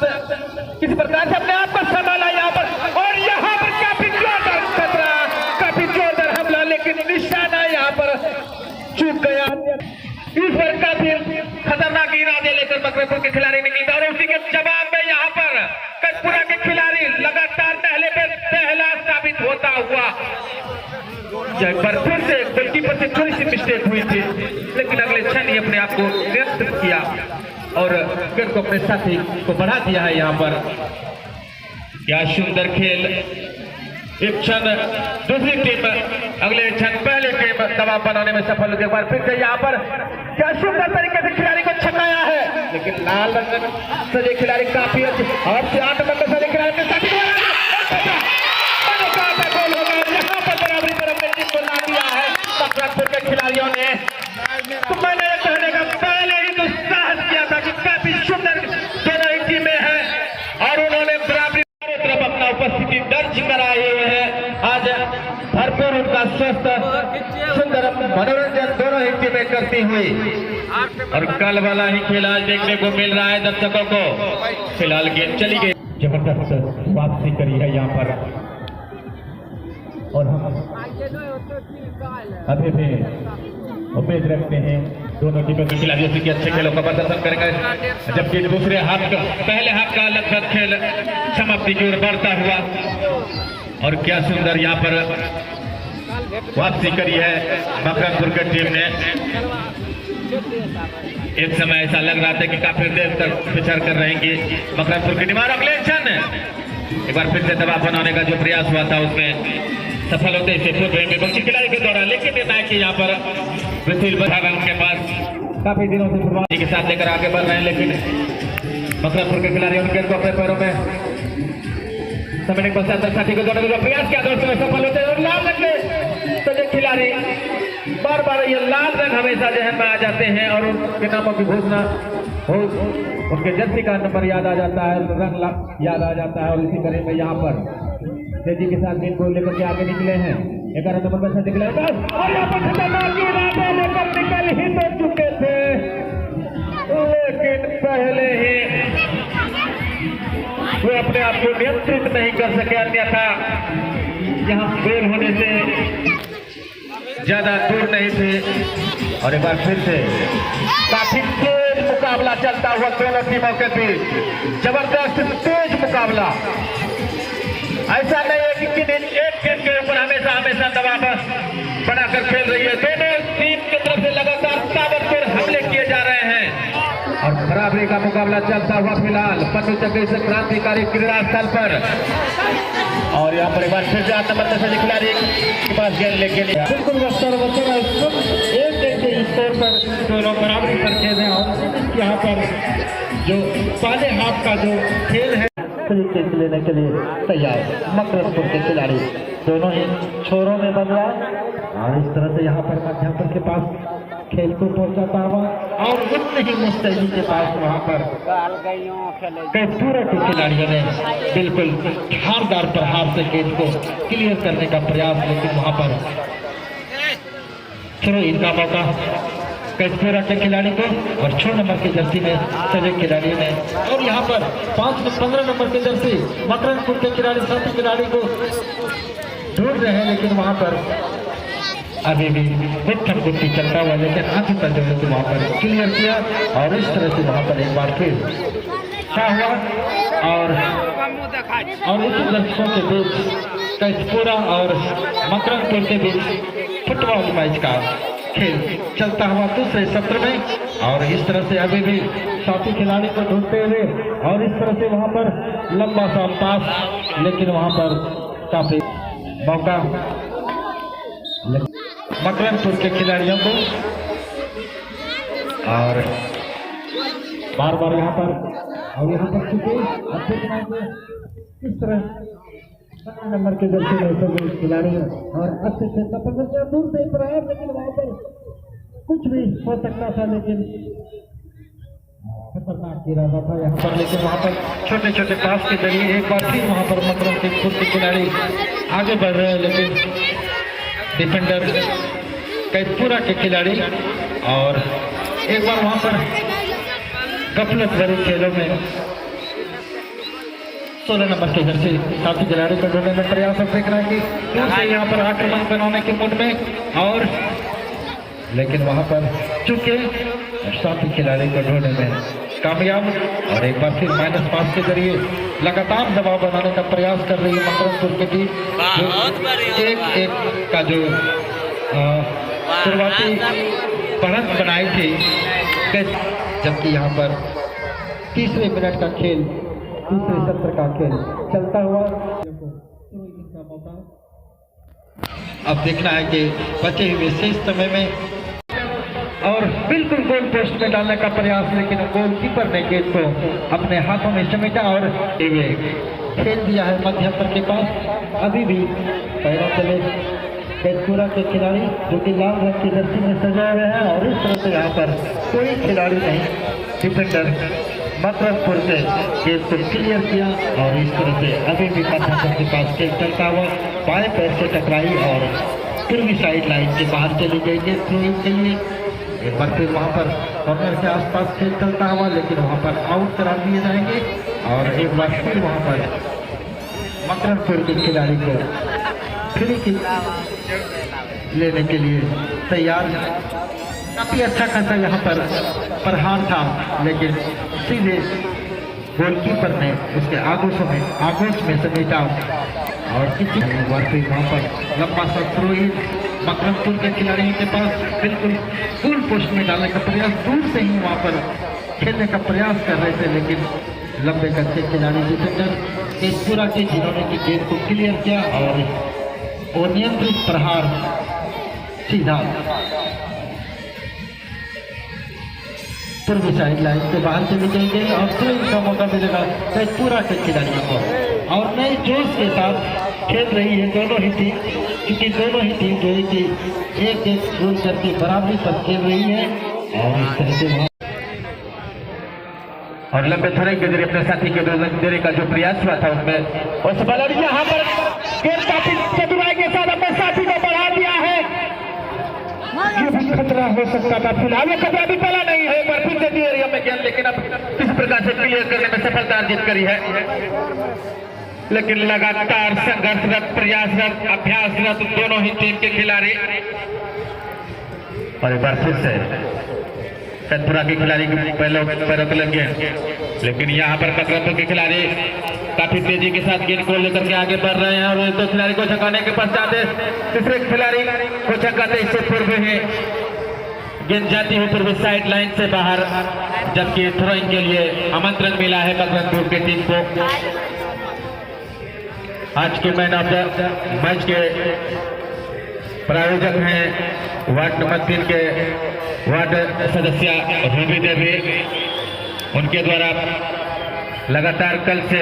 किसी प्रकार से अपने आप को संभाला यहाँ पर, और यहाँ पर काफी जोरदार खतरा, काफी जोरदार हमला, लेकिन निशाना यहाँ पर चूक गया। इस पर काफी खतरनाक इरादे लेकर मकरनपुर के खिलाड़ी निकले, और उसी के जवाब में यहाँ पर कैदपुरा के खिलाड़ी लगातार पहले पे पहला साबित होता हुआ। एक बार फिर से गोलकीपर से थोड़ी सी मिस्टेक हुई थी, लेकिन अगले क्षण ही अपने आप को व्यक्त किया। और गेंद को अपने साथी को बढ़ा दिया है यहाँ पर। क्या सुंदर खेल। एक क्षण दूसरी टीम अगले क्षण पहले टीम दबाव बनाने में सफल होगी। एक बार फिर से यहाँ पर क्या सुंदर तरीके से खिलाड़ी को छकाया है, लेकिन लाल रंग सजे खिलाड़ी काफी अच्छे और 8 नंबर सजे खिलाड़ी के साथ यहाँ पर बराबरी तरफ में टीम को ला दिया है मकरपुर के खिलाड़ियों ने। तो मैंने कहने का पहले ही तो साहस किया था कि काफी सुंदर दोनों ही टीमें हैं और उन्होंने बराबरी तरफ अपना उपस्थिति दर्ज कराए हुए हैं। आज भरपूर उनका स्वस्थ सुंदर मनोरंजन दोनों ही टीमें करती हुई और कल वाला ही खेल आज देखने को मिल रहा है दर्शकों को। फिलहाल गेंद चली गई, जबरदस्त वापसी करी है यहाँ पर और हम अभी भी उम्मीद रखते हैं दोनों टीमों के खिलाड़ियों से कि अच्छे खेलों का प्रदर्शन करेंगे, जबकि दूसरे हाफ का पहले हाफ का लगभग खेल समाप्ति की ओर बढ़ता हुआ और क्या सुंदर यहाँ पर वापसी करी है मकरपुर की टीम ने। एक समय ऐसा लग रहा था कि काफी देर तक पिछड़ कर रहेंगे मकरपुर की टीम। अगले क्षण एक बार फिर से दबाव बनाने का जो प्रयास हुआ था उसमें सफल होते इसे विपक्षी खिलाड़ी के द्वारा, लेकिन निर्णायक यहाँ पर विशिल बधागा उनके पास काफी दिनों से शुरुआत के साथ लेकर आगे बढ़ रहे हैं, लेकिन मकरपुर के खिलाड़ी उनके अपने पैरों में समेटने के पश्चात साथी के द्वारा जो प्रयास किया था उसमें सफल होते हैं और लाल रंग के सजे खिलाड़ी बार बार ये लाल रंग हमेशा जहन में आ जाते हैं और उनके नामों की घोषणा हो, उनके जर्सी का नंबर याद आ जाता है, रंग याद आ जाता है और इसी तरह में यहाँ पर तेजी के साथ गेंद को लेकर के आगे निकले हैं। 11 नंबर पर से निकले और यहाँ पर खतरनाक इरादे लेकर निकल ही तो चुके थे, लेकिन पहले ही वो अपने आप को नियंत्रित नहीं कर सके, अन्यथा यहाँ गोल होने से ज्यादा दूर नहीं थे। और एक बार फिर से काफी तेज मुकाबला चलता हुआ दोनों टीमों के बीच, जबरदस्त तेज मुकाबला। ऐसा नहीं है कि एक टीम के ऊपर हमेशा दबाव बनाकर खेल रही है, दोनों टीम की तरफ से लगातार ताबड़तोड़ हमले किए जा रहे हैं और बराबरी का मुकाबला चलता हुआ फिलहाल पन्नू चक्री से क्रांतिकारी क्रीड़ा स्थल पर। और यहाँ पर एक बार फिर से 8 नंबर से खिलाड़ी के पास गेंद लेके बिल्कुल एक स्कोर पर दोनों बराबरी पर खेल रहे हैं और यहाँ पर जो पहले हाफ का जो खेल है लेने के लिए तैयार मकरपुर के खिलाड़ी दोनों ही छोरों में बन रहा और इस तरह से यहाँ पर मध्यापुर के पास खेल को पहुंचाता हुआ और उतने ही मुस्तैदी के पास वहाँ पर कैथूरा के खिलाड़ियों ने बिल्कुल धारदार प्रहार से गेंद को क्लियर करने का प्रयास, लेकिन वहाँ पर थ्रो इनका मौका कैथूरा के खिलाड़ी को और 6 नंबर की जर्सी में सजे खिलाड़ियों ने और यहाँ पर 15 नंबर की जर्सी मकरपुर के खिलाड़ी साथी खिलाड़ी को ढूंढ रहे हैं, लेकिन वहाँ पर अभी भी मिथम गुट्टी चलता हुआ, लेकिन अंत तक जो है वहाँ पर क्लियर किया और इस तरह से वहाँ पर एक बार फिर क्या हुआ और इस दर्शकों के बीच कैथूरा और मकरपुर के बीच फुटबॉल मैच का खेल चलता हुआ दूसरे सत्र में और इस तरह से अभी भी साथी खिलाड़ी को ढूंढते हुए और इस तरह से वहां पर लंबा सा पास, लेकिन वहां पर काफी मौका मकरपुर के खिलाड़ियों को और बार बार यहाँ पर चुके इस तरह नंबर के जर्सी में सभी खिलाड़ी और अच्छे से सफल दूर से प्रयास, लेकिन वहां पर कुछ भी हो सकता था, लेकिन खतरनाक इरादा था यहाँ पर, लेकिन वहां पर छोटे छोटे पास के जरिए एक बार फिर वहां पर मकरपुर के खिलाड़ी आगे बढ़ रहे हैं, लेकिन डिफेंडर कैथूरा के खिलाड़ी और एक बार वहां पर गफलत भरे खेलों में 16 नंबर के जर्सी साथी खिलाड़ी को ढूंढने में प्रयास देख रहे हैं कि यहाँ पर आक्रमण बनाने के मूड में और लेकिन वहां पर चुके साथी खिलाड़ी को ढूंढने में कामयाब और एक बार फिर माइनस पास के जरिए लगातार दबाव बनाने का प्रयास कर रही है मकरपुर की टीम। एक का जो शुरुआती बढ़त बनाई थी, जबकि यहाँ पर तीसरे मिनट का खेल, तीसरे सत्र का खेल चलता हुआ। अब देखना है कि बचे हुए शेष समय में और बिल्कुल गोल पोस्ट में डालने का प्रयास, लेकिन गोलकीपर ने गेंद को अपने हाथों में समेटा और खेल दिया है मध्यस्तर के पास। अभी भी पैरों तले कैदपुरा के खिलाड़ी जो कि लाल रंग की जर्सी में सजाए हुए हैं और इस तरह से यहाँ पर कोई खिलाड़ी नहीं, डिफेंडर मकरमपुर से गेंद को क्लियर किया और इस तरह से अभी भी मध्यस्तर के पास खेल चलता हुआ बाएं पैर से टकराई और पूर्वी साइड लाइन के बाहर चली गई गेंद थ्रोइंग के लिए। एक बार फिर वहाँ पर कॉर्नर के आसपास खेल चलता हुआ, लेकिन वहाँ पर आउट करार दिए जाएंगे और एक बार फिर वहाँ पर मकरमपुर के खिलाड़ी को फ्री किक लेने के लिए तैयार। काफी अच्छा खासा यहाँ पर प्रहार था, लेकिन सीधे गोलकीपर ने उसके आगोश में समेटा और किसी बार फिर वहाँ पर लंबा सा थ्रो इन मकरमपुर के खिलाड़ियों के पास बिल्कुल गोल पोस्ट में डालने का प्रयास, दूर से ही वहाँ पर खेलने का प्रयास कर रहे थे, लेकिन लंबे कद के खिलाड़ी डिफेंडर कैदपुरा के जिन्होंने की गेंद को क्लियर किया और अनियंत्रित प्रहार सीधा पूर्वी साइड लाइन से बाहर चली जाएंगे और थ्रोइंग का मौका मिलेगा कैदपुरा के खिलाड़ियों को। और नए जोश के साथ खेल रही है दोनों ही टीम, क्योंकि दोनों ही टीम जो है कि एक एक गोल करके बराबरी पर खेल रही है और इस तरह से और लंबे थ्रोइंग के जरिए अपने साथी के देने का जो प्रयास हुआ था उसमें उस बॉलर यहाँ पर गेंद काफी चतुराई के साथ अपने साथी को बढ़ा दिया है। ये भी खतरा हो सकता था, फिलहाल ये खतरा भी पड़ा नहीं है, पर फिर से एरिया में गेंद, लेकिन अब किस प्रकार से क्लियर करने में सफलता अर्जित करी है। लेकिन लगातार संघर्षरत, प्रयासरत, अभ्यासरत दोनों ही टीम के खिलाड़ी और एक बार फिर से कैदपुरा के खिलाड़ी पैरों पे लगे, लेकिन यहाँ पर मकरमपुर के खिलाड़ी काफी तेजी के साथ गेंद को लेकर के आगे बढ़ रहे हैं और दो खिलाड़ी को छकाने के पश्चात तीसरे खिलाड़ी को छकाते इससे पूर्व ही गेंद जाती है पूर्वी साइड लाइन से बाहर, जबकि थ्रोइंग के लिए आमंत्रण मिला है मकरमपुर की टीम को। आज के मैन ऑफ द मैच के प्रायोजक हैं वार्ड नंबर 3 के वार्ड सदस्य रूबी देवी, उनके द्वारा लगातार कल से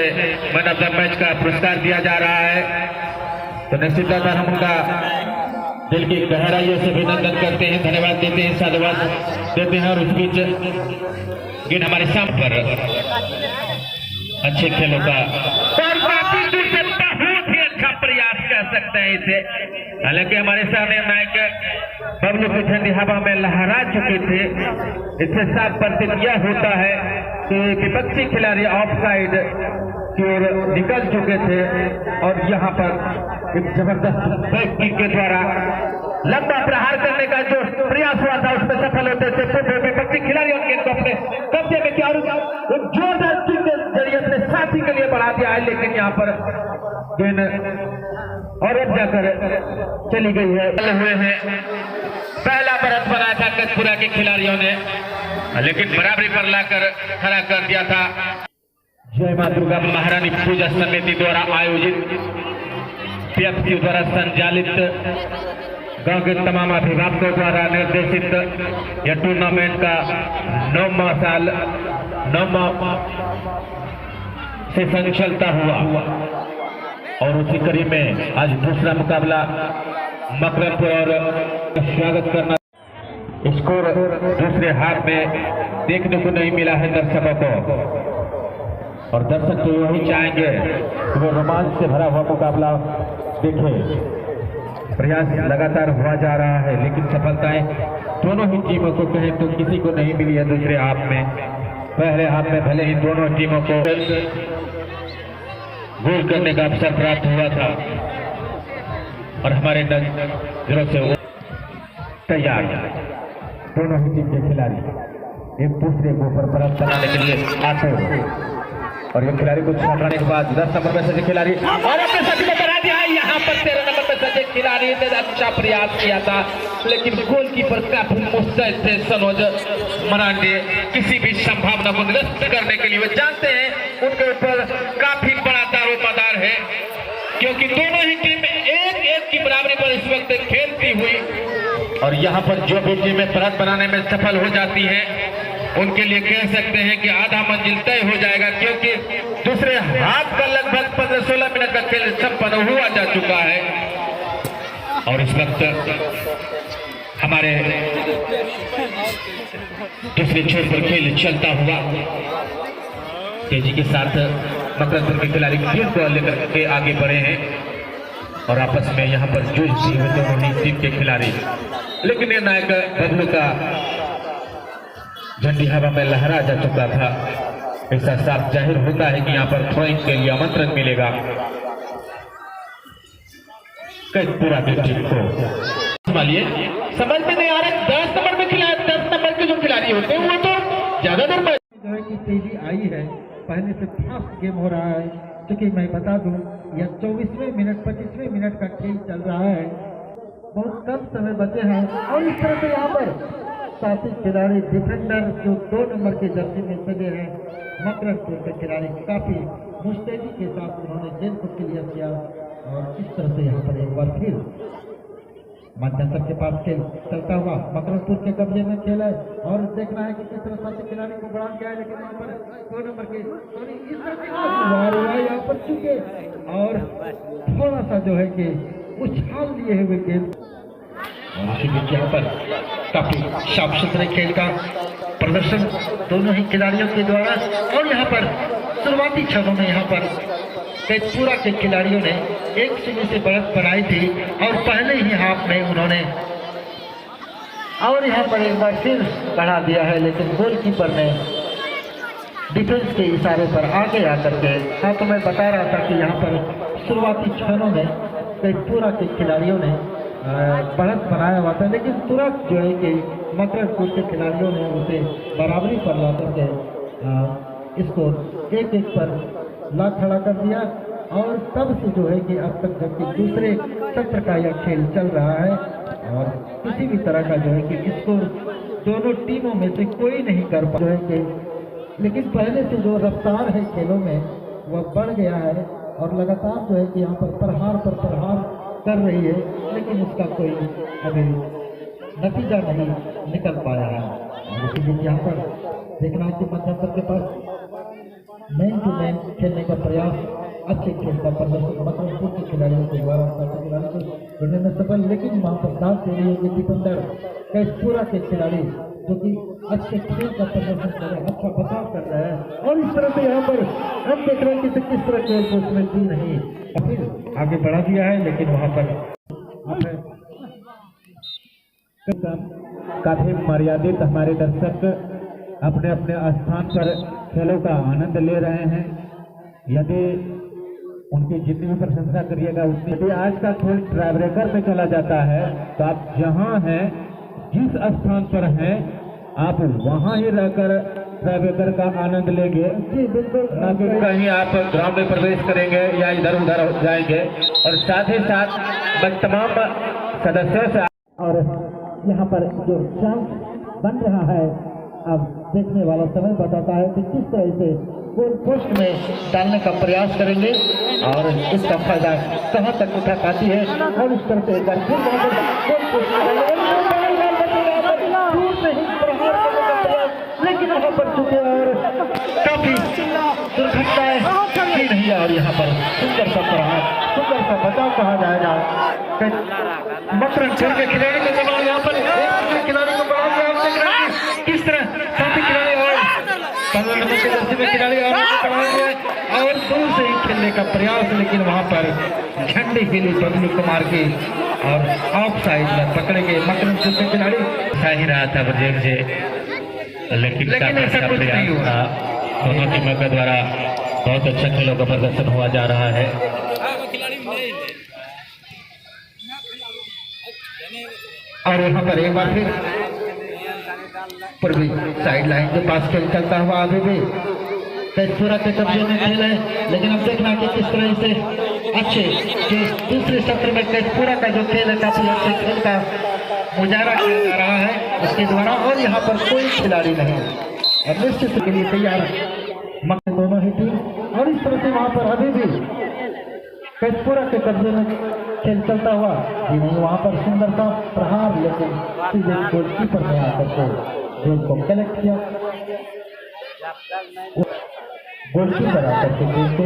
मैन ऑफ द मैच का पुरस्कार दिया जा रहा है। तो निश्चित तौर पर हम उनका दिल की गहराइयों से अभिनंदन करते हैं, धन्यवाद देते हैं, साधुवाद देते हैं। और उस बीच गेंद हमारे सामने पर अच्छे खेलों का और काफी दूर से बहुत ही अच्छा प्रयास कर सकते हैं इसे। हालांकि हमारे सामने नायक बबलू की झंडी हवा में लहरा चुके थे। इससे साफ प्रतीत यह होता है कि विपक्षी खिलाड़ी ऑफ साइड की ओर निकल चुके थे और यहाँ पर एक जबरदस्त बैक किक के द्वारा लंबा प्रहार करने का जो प्रयास हुआ था उसमें सफल होते थे। विपक्षी खिलाड़ियों ने गेंद को अपने कब्जे में किया और जोरदार किक के जरिए अपने साथी के लिए बढ़ा दिया है, लेकिन यहाँ पर गेंद और अब जाकर चली गई है। हुए हैं पहला बरत बनाया था कैदपुरा के खिलाड़ियों ने, लेकिन बराबरी पर लाकर खड़ा कर दिया था। जय मां दुर्गा महारानी पूजा समिति द्वारा आयोजित, पीएफसी द्वारा संचालित, गांव के तमाम अभिभावकों द्वारा निर्देशित यह टूर्नामेंट का 9वां साल 9वां सेशन चलता हुआ और उसी कड़ी में आज दूसरा मुकाबला मकरमपुर और स्वागत करना। स्कोर दूसरे हाफ में देखने को नहीं मिला है दर्शकों को, और दर्शक तो यही चाहेंगे कि वो रोमांच से भरा हुआ मुकाबला देखें। प्रयास लगातार हुआ जा रहा है, लेकिन सफलताएं दोनों ही टीमों को कहें तो किसी को नहीं मिली है दूसरे हाफ में। पहले हाफ में भले ही दोनों टीमों को गोल करने का अवसर प्राप्त हुआ था और हमारे नजरों से वो तैयार, दोनों ही टीम के खिलाड़ी एक दूसरे को ऊपर परत बनाने के लिए आते हैं और ये खिलाड़ी को छकाने के बाद 10 नंबर में सचिन खिलाड़ी और अपने साथी को बना दिया है। यहाँ पर 13 नंबर में सचिन खिलाड़ी ने अच्छा प्रयास किया था, लेकिन गोलकीपर काफी मुस्तैद थे सनोज मरांडे किसी भी संभावना को निरस्त करने के लिए वो जानते हैं उनके ऊपर काफी बड़ा दारोमदार है, क्योंकि दोनों ही टीम एक एक की बराबरी पर इस वक्त खेलती हुई, और यहाँ पर जो भी टीमें बढ़त बनाने में सफल हो जाती हैं उनके लिए कह सकते हैं कि आधा मंजिल तय हो जाएगा, क्योंकि दूसरे हाथ का लगभग 15-16 मिनट का खेल संपन्न हुआ जा चुका है। और इस वक्त हमारे दूसरे छोर पर खेल चलता हुआ तेजी के साथ मकरपुर के खिलाड़ी गेंद को लेकर के आगे बढ़े हैं और आपस में यहाँ पर जूझती हुई दोनों ही टीम के खिलाड़ी, लेकिन निर्णायक बबलू का झंडी हवा में लहरा जा चुका था। ऐसा साफ जाहिर होता है कि यहाँ पर थ्रोइंग के लिए आमंत्रण मिलेगा पूरा टीम को। संभालिए, समझ में नहीं आ रहा 10 नंबर में खिलाड़ी, 10 नंबर के जो खिलाड़ी होते हैं वो तो ज्यादा देर में जो है कि तेजी आई है, पहले से फास्ट गेम हो रहा है, क्योंकि मैं बता दूं यह 24वें मिनट 25वें मिनट का खेल चल रहा है, बहुत कम समय बचे हैं। और इस तरह से यहाँ पर साथी खिलाड़ी डिफेंडर जो 2 नंबर के जर्सी में सजे हैं, मकरपुर के खिलाड़ी काफी मुस्तैदी के साथ उन्होंने गेंद को क्लियर किया और इस तरह से यहाँ पर एक बार फिर मध्यंतर के पास खेल चलता हुआ मकरपुर के कब्जे में खेल है और देखना है कि किस तरह साथी खिलाड़ी को बढ़ा गया है, लेकिन यहाँ पर 2 नंबर के इस तरह से यहाँ पर चुके और थोड़ा सा जो है कि उछाल लिए हुए गेंद, और इसी बीच यहाँ पर काफी साफ सुथरे खेल का प्रदर्शन दोनों ही खिलाड़ियों के द्वारा। और यहाँ पर शुरुआती क्षणों में यहाँ पर तेजपुरा के खिलाड़ियों ने 1-0 से बढ़त बनाई थी और पहले ही हाफ में उन्होंने और यहाँ पर एक बार फिर बढ़ा दिया है, लेकिन गोलकीपर ने डिफेंस के इशारे पर आगे आकर के, हाँ तो मैं बता रहा था कि यहाँ पर शुरुआती क्षणों में तेजपुरा के खिलाड़ियों ने बढ़त बनाया हुआ था, लेकिन तुरंत जो है कि मकरपुर के खिलाड़ियों ने उसे बराबरी पर ला करके इसको 1-1 पर ला खड़ा कर दिया। और तब से जो है कि अब तक जबकि दूसरे सत्र का यह खेल चल रहा है और किसी भी तरह का जो है कि इसको दोनों टीमों में से कोई नहीं कर पा रहा है, लेकिन पहले से जो रफ्तार है खेलों में वह बढ़ गया है और लगातार जो है कि यहाँ पर प्रहार पर प्रहार कर रही है, लेकिन उसका कोई अभी नतीजा नहीं निकल पाया है। और इसीलिए यहाँ पर देखना है कि मध्यंतर के पास मैन टू मैन खेलने का प्रयास, अच्छे खेल का प्रदर्शन मकरपुर के खिलाड़ियों के द्वारा खिलाड़ी को ढूंढने में सफल, लेकिन वहाँ पर दांत दे रही है डिफेंडर तेजपुरा के खिलाड़ी जो कि अच्छे खेल का प्रदर्शन कर रहे हैं, अच्छा बचाव कर रहे हैं। और इस तरह से यहाँ पर हम देख रहे हैं कि किस तरह खेल को उसमें दी नहीं फिर आगे बढ़ा दिया है, लेकिन वहाँ पर काफी मर्यादित हमारे दर्शक अपने अपने स्थान पर खेलों का आनंद ले रहे हैं। यदि उनकी जितनी भी प्रशंसा करिएगा उतनी, यदि आज का खेल ट्राई ब्रेकर में चला जाता है तो आप जहां हैं, जिस स्थान पर हैं, आप वहां ही रहकर ट्राई ब्रेकर का आनंद लेंगे, न कि कहीं आप ग्राउंड में प्रवेश करेंगे या इधर उधर जाएंगे। और साथ ही साथ मैं तमाम सदस्यों से और यहाँ पर जो चांस बन रहा है, अब देखने वाला समय बताता है कि किस तरह से गोल पोस्ट में डालने का प्रयास करेंगे और इसका फायदा कहाँ तक उठा पाती है। और इस तरह से एक बार फिर गोल पोस्ट लेकिन यहाँ पर चुके और काफी दुर्घटनाएं की नहीं है। और यहाँ पर सुंदर सा प्रहार, सुंदर सा बचाव कहा जाएगा। मकरपुर के खिलाड़ी को जमा यहाँ पर खिलाड़ी को बढ़ा दिया, किस तरह साथी खिलाड़ी और 15 नंबर के दर्जे में खिलाड़ी और दूर से ही खेलने का प्रयास, लेकिन वहाँ पर झंडी हिली बबलू कुमार की और ऑफ साइड में पकड़े गए मकरपुर के खिलाड़ी। ही रहा था ब्रजेश जी, लेकिन ऐसा कुछ नहीं हुआ। दोनों टीमों के द्वारा बहुत अच्छा खेलों का प्रदर्शन हुआ जा रहा है। और यहाँ पर एक बार फिर पूर्वी साइड लाइन के पास खेल चलता हुआ अभी भी तेजपुरा के कब्जे में खेल है, लेकिन अब देखना कि किस तरह से अच्छे जो दूसरे सत्र में तेजपुरा का जो खेल है काफी अच्छे खेल का मुजाहरा किया जा रहा है उसके द्वारा, और यहाँ पर कोई खिलाड़ी नहीं और निश्चित के लिए तैयार मक्के दोनों ही टीम। और इस तरह से वहाँ पर अभी भी पेटपुरा के कब्जे में खेल चलता हुआ जी नहीं, वहाँ पर सुंदर सा प्रहार, लेकिन सीधे गोलकीपर ने आकर के गेंद को कलेक्ट किया। गोलकीपर आकर के गेंद को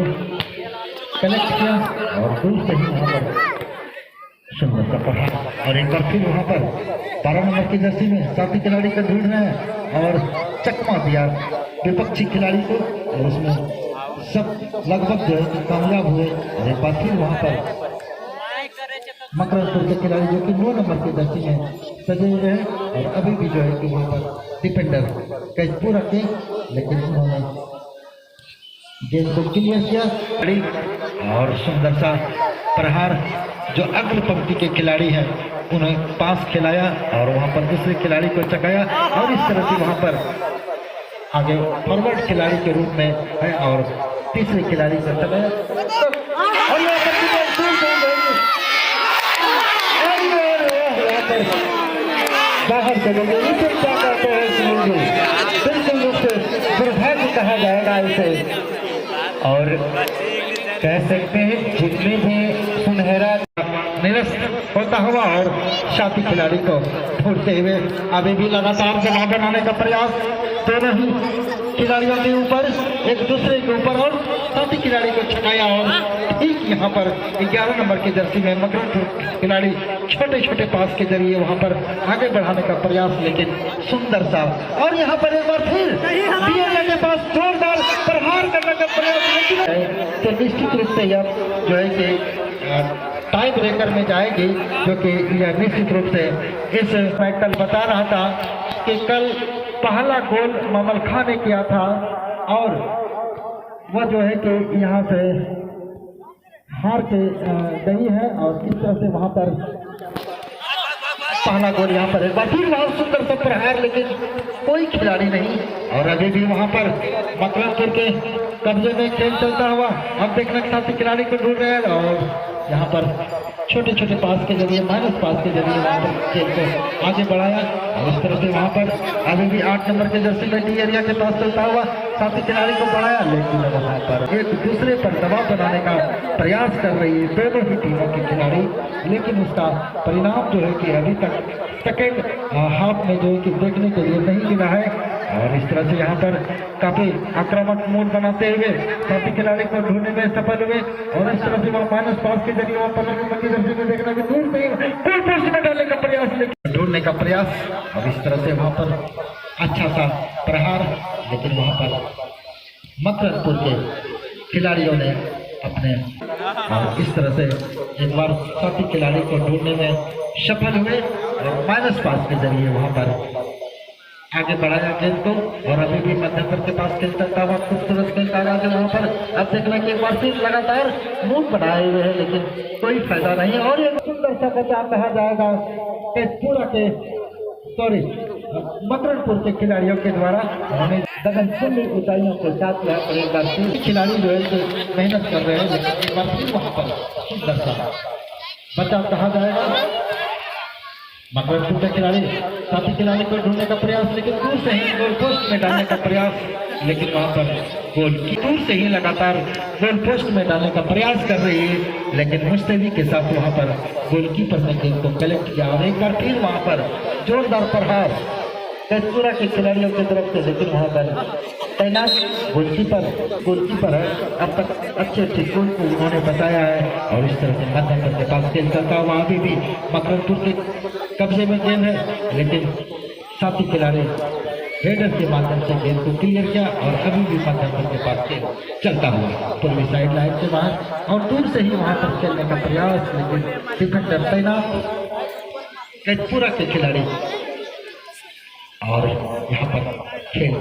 कलेक्ट किया और दूर से ही वहाँ पर सुंदर सा प्रहार। और एक बार फिर वहाँ पर 12 नंबर की जर्सी में साथी खिलाड़ी को ढूंढ रहे हैं और चकमा दिया विपक्षी खिलाड़ी को, और उसमें सब लगभग जो है कामयाब हुए। और एक बार फिर वहाँ पर मकरपुर के खिलाड़ी जो कि 9 नंबर की जर्सी में सजे हुए हैं और अभी भी जो है कि वहाँ पर डिफेंडर कैच पूरा के, लेकिन उन्होंने गेंद को क्लियर किया और सुंदर सा प्रहार जो अग्र पंक्ति के खिलाड़ी हैं उन्हें पास खिलाया और वहां पर दूसरे खिलाड़ी को चकाया, और इस तरह से वहां पर आगे फॉरवर्ड खिलाड़ी के रूप में है और तीसरे खिलाड़ी को चकाया। और यहाँ पर बाहर चलेंगे, इसे क्या कहते हैं बिल्कुल रूप से दुर्भाग्य कहा जाएगा इसे, और कह सकते हैं जितने भी सुनहरा निरस्त होता हुआ और साथी खिलाड़ी को ढूंढते हुए अभी भी लगातार जवाब बनाने का प्रयास दोनों ही खिलाड़ियों के ऊपर, एक दूसरे के ऊपर, और साथी खिलाड़ी को छकाया। और ठीक यहाँ पर 11 नंबर की जर्सी में मकरपुर खिलाड़ी छोटे छोटे पास के जरिए वहाँ पर आगे बढ़ाने का प्रयास, लेकिन सुंदर सा। और यहाँ पर एक बार फिर बीएलए के पास जोरदार प्रहार करने का प्रयास, तो निश्चित रूप से यह जो है कि टाई ब्रेकर में जाएगी, जो कि यह निश्चित रूप से इस मैं कल बता रहा था कि कल पहला गोल ममल खान ने किया था और वह जो है कि यहाँ से हार के गई है, और इस तरह से वहाँ पर पहला गोल यहाँ पर एक बार फिर वहाँ सुंदर सा प्रहार, लेकिन कोई खिलाड़ी नहीं। और अभी भी वहाँ पर मकरपुर के कब्जे में खेल चलता हुआ अब देखना साथी खिलाड़ी को ढूंढ रहे हैं, और यहाँ पर छोटे छोटे पास के जरिए, माइनस पास के जरिए वहाँ पर खेल को आगे बढ़ाया। और इस तरह से वहाँ पर अभी भी 8 नंबर के जर्सी में डी एरिया के पास चलता हुआ साथी खिलाड़ी को बढ़ाया, लेकिन वहाँ पर एक दूसरे पर दबाव बनाने का प्रयास कर रही है दोनों ही टीमों के खिलाड़ी, लेकिन उसका परिणाम जो है कि अभी तक सेकेंड हाफ में जो है कि देखने के लिए नहीं मिला है। और इस तरह से यहाँ पर काफी आक्रामक मूड बनाते हुए साथी खिलाड़ी को ढूंढने में सफल हुए, और इस तरह से वहाँ माइनस पास के जरिए वहाँ 15 नंबर की जर्सी में देखना कि दूर में डालने का प्रयास, लेकिन ढूंढने का प्रयास, और इस तरह से वहाँ पर अच्छा सा प्रहार, लेकिन वहाँ पर मकरपुर के खिलाड़ियों ने अपने, और इस तरह से एक बार साथी खिलाड़ी को ढूंढने में सफल हुए और माइनस पास के जरिए वहाँ पर आगे बढ़ाया गेंद को। और अभी भी मध्यंतर के पास खेल चलता हुआ खूबसूरत खेल का आगे वहाँ पर अब देखना कि एक बार फिर लगातार मूड बढ़ाए हुए हैं, लेकिन कोई फायदा नहीं। और एक सुंदर सा बचाव कहा जाएगा पूरा के मकरपुर के खिलाड़ियों के द्वारा, उन्होंने गगनचुंबी ऊंचाइयों के साथ यहाँ पर एक बार फिर खिलाड़ी जो है मेहनत कर रहे हैं, लेकिन एक बार फिर वहाँ पर सुंदर सा बचाव कहा जाएगा। मकरपुर के खिलाड़ी साथी खिलाड़ी को ढूंढने का प्रयास, लेकिन दूर से ही गोल पोस्ट में डालने का प्रयास, लेकिन वहां पर गोल की दूर से ही लगातार गोल पोस्ट में डालने का प्रयास कर रही है, लेकिन मुस्तैदी के साथ वहां पर गोलकीपर ने गेंद को कलेक्ट किया। और एक बार फिर वहां पर जोरदार प्रहार पेटपुरा के खिलाड़ियों की तरफ से, लेकिन वहां पर तैनात गोलकीपर है, अब तक अच्छे गोल को उन्होंने बताया है। और इस तरह से मध्यंतर के पास खेल चलता हुआ अभी भी मकरपुर के कब्जे में गेंद है, लेकिन साथी खिलाड़ी हेडर के माध्यम से गेंद को क्लियर किया, और अभी भी मध्यंतर के पास खेल चलता हुआ पूर्वी साइड लाइन से बाहर, और दूर से ही वहां पर खेलने का प्रयास, लेकिन डिफेंडर तैनात पेटपुरा के खिलाड़ी, और यहाँ पर खेल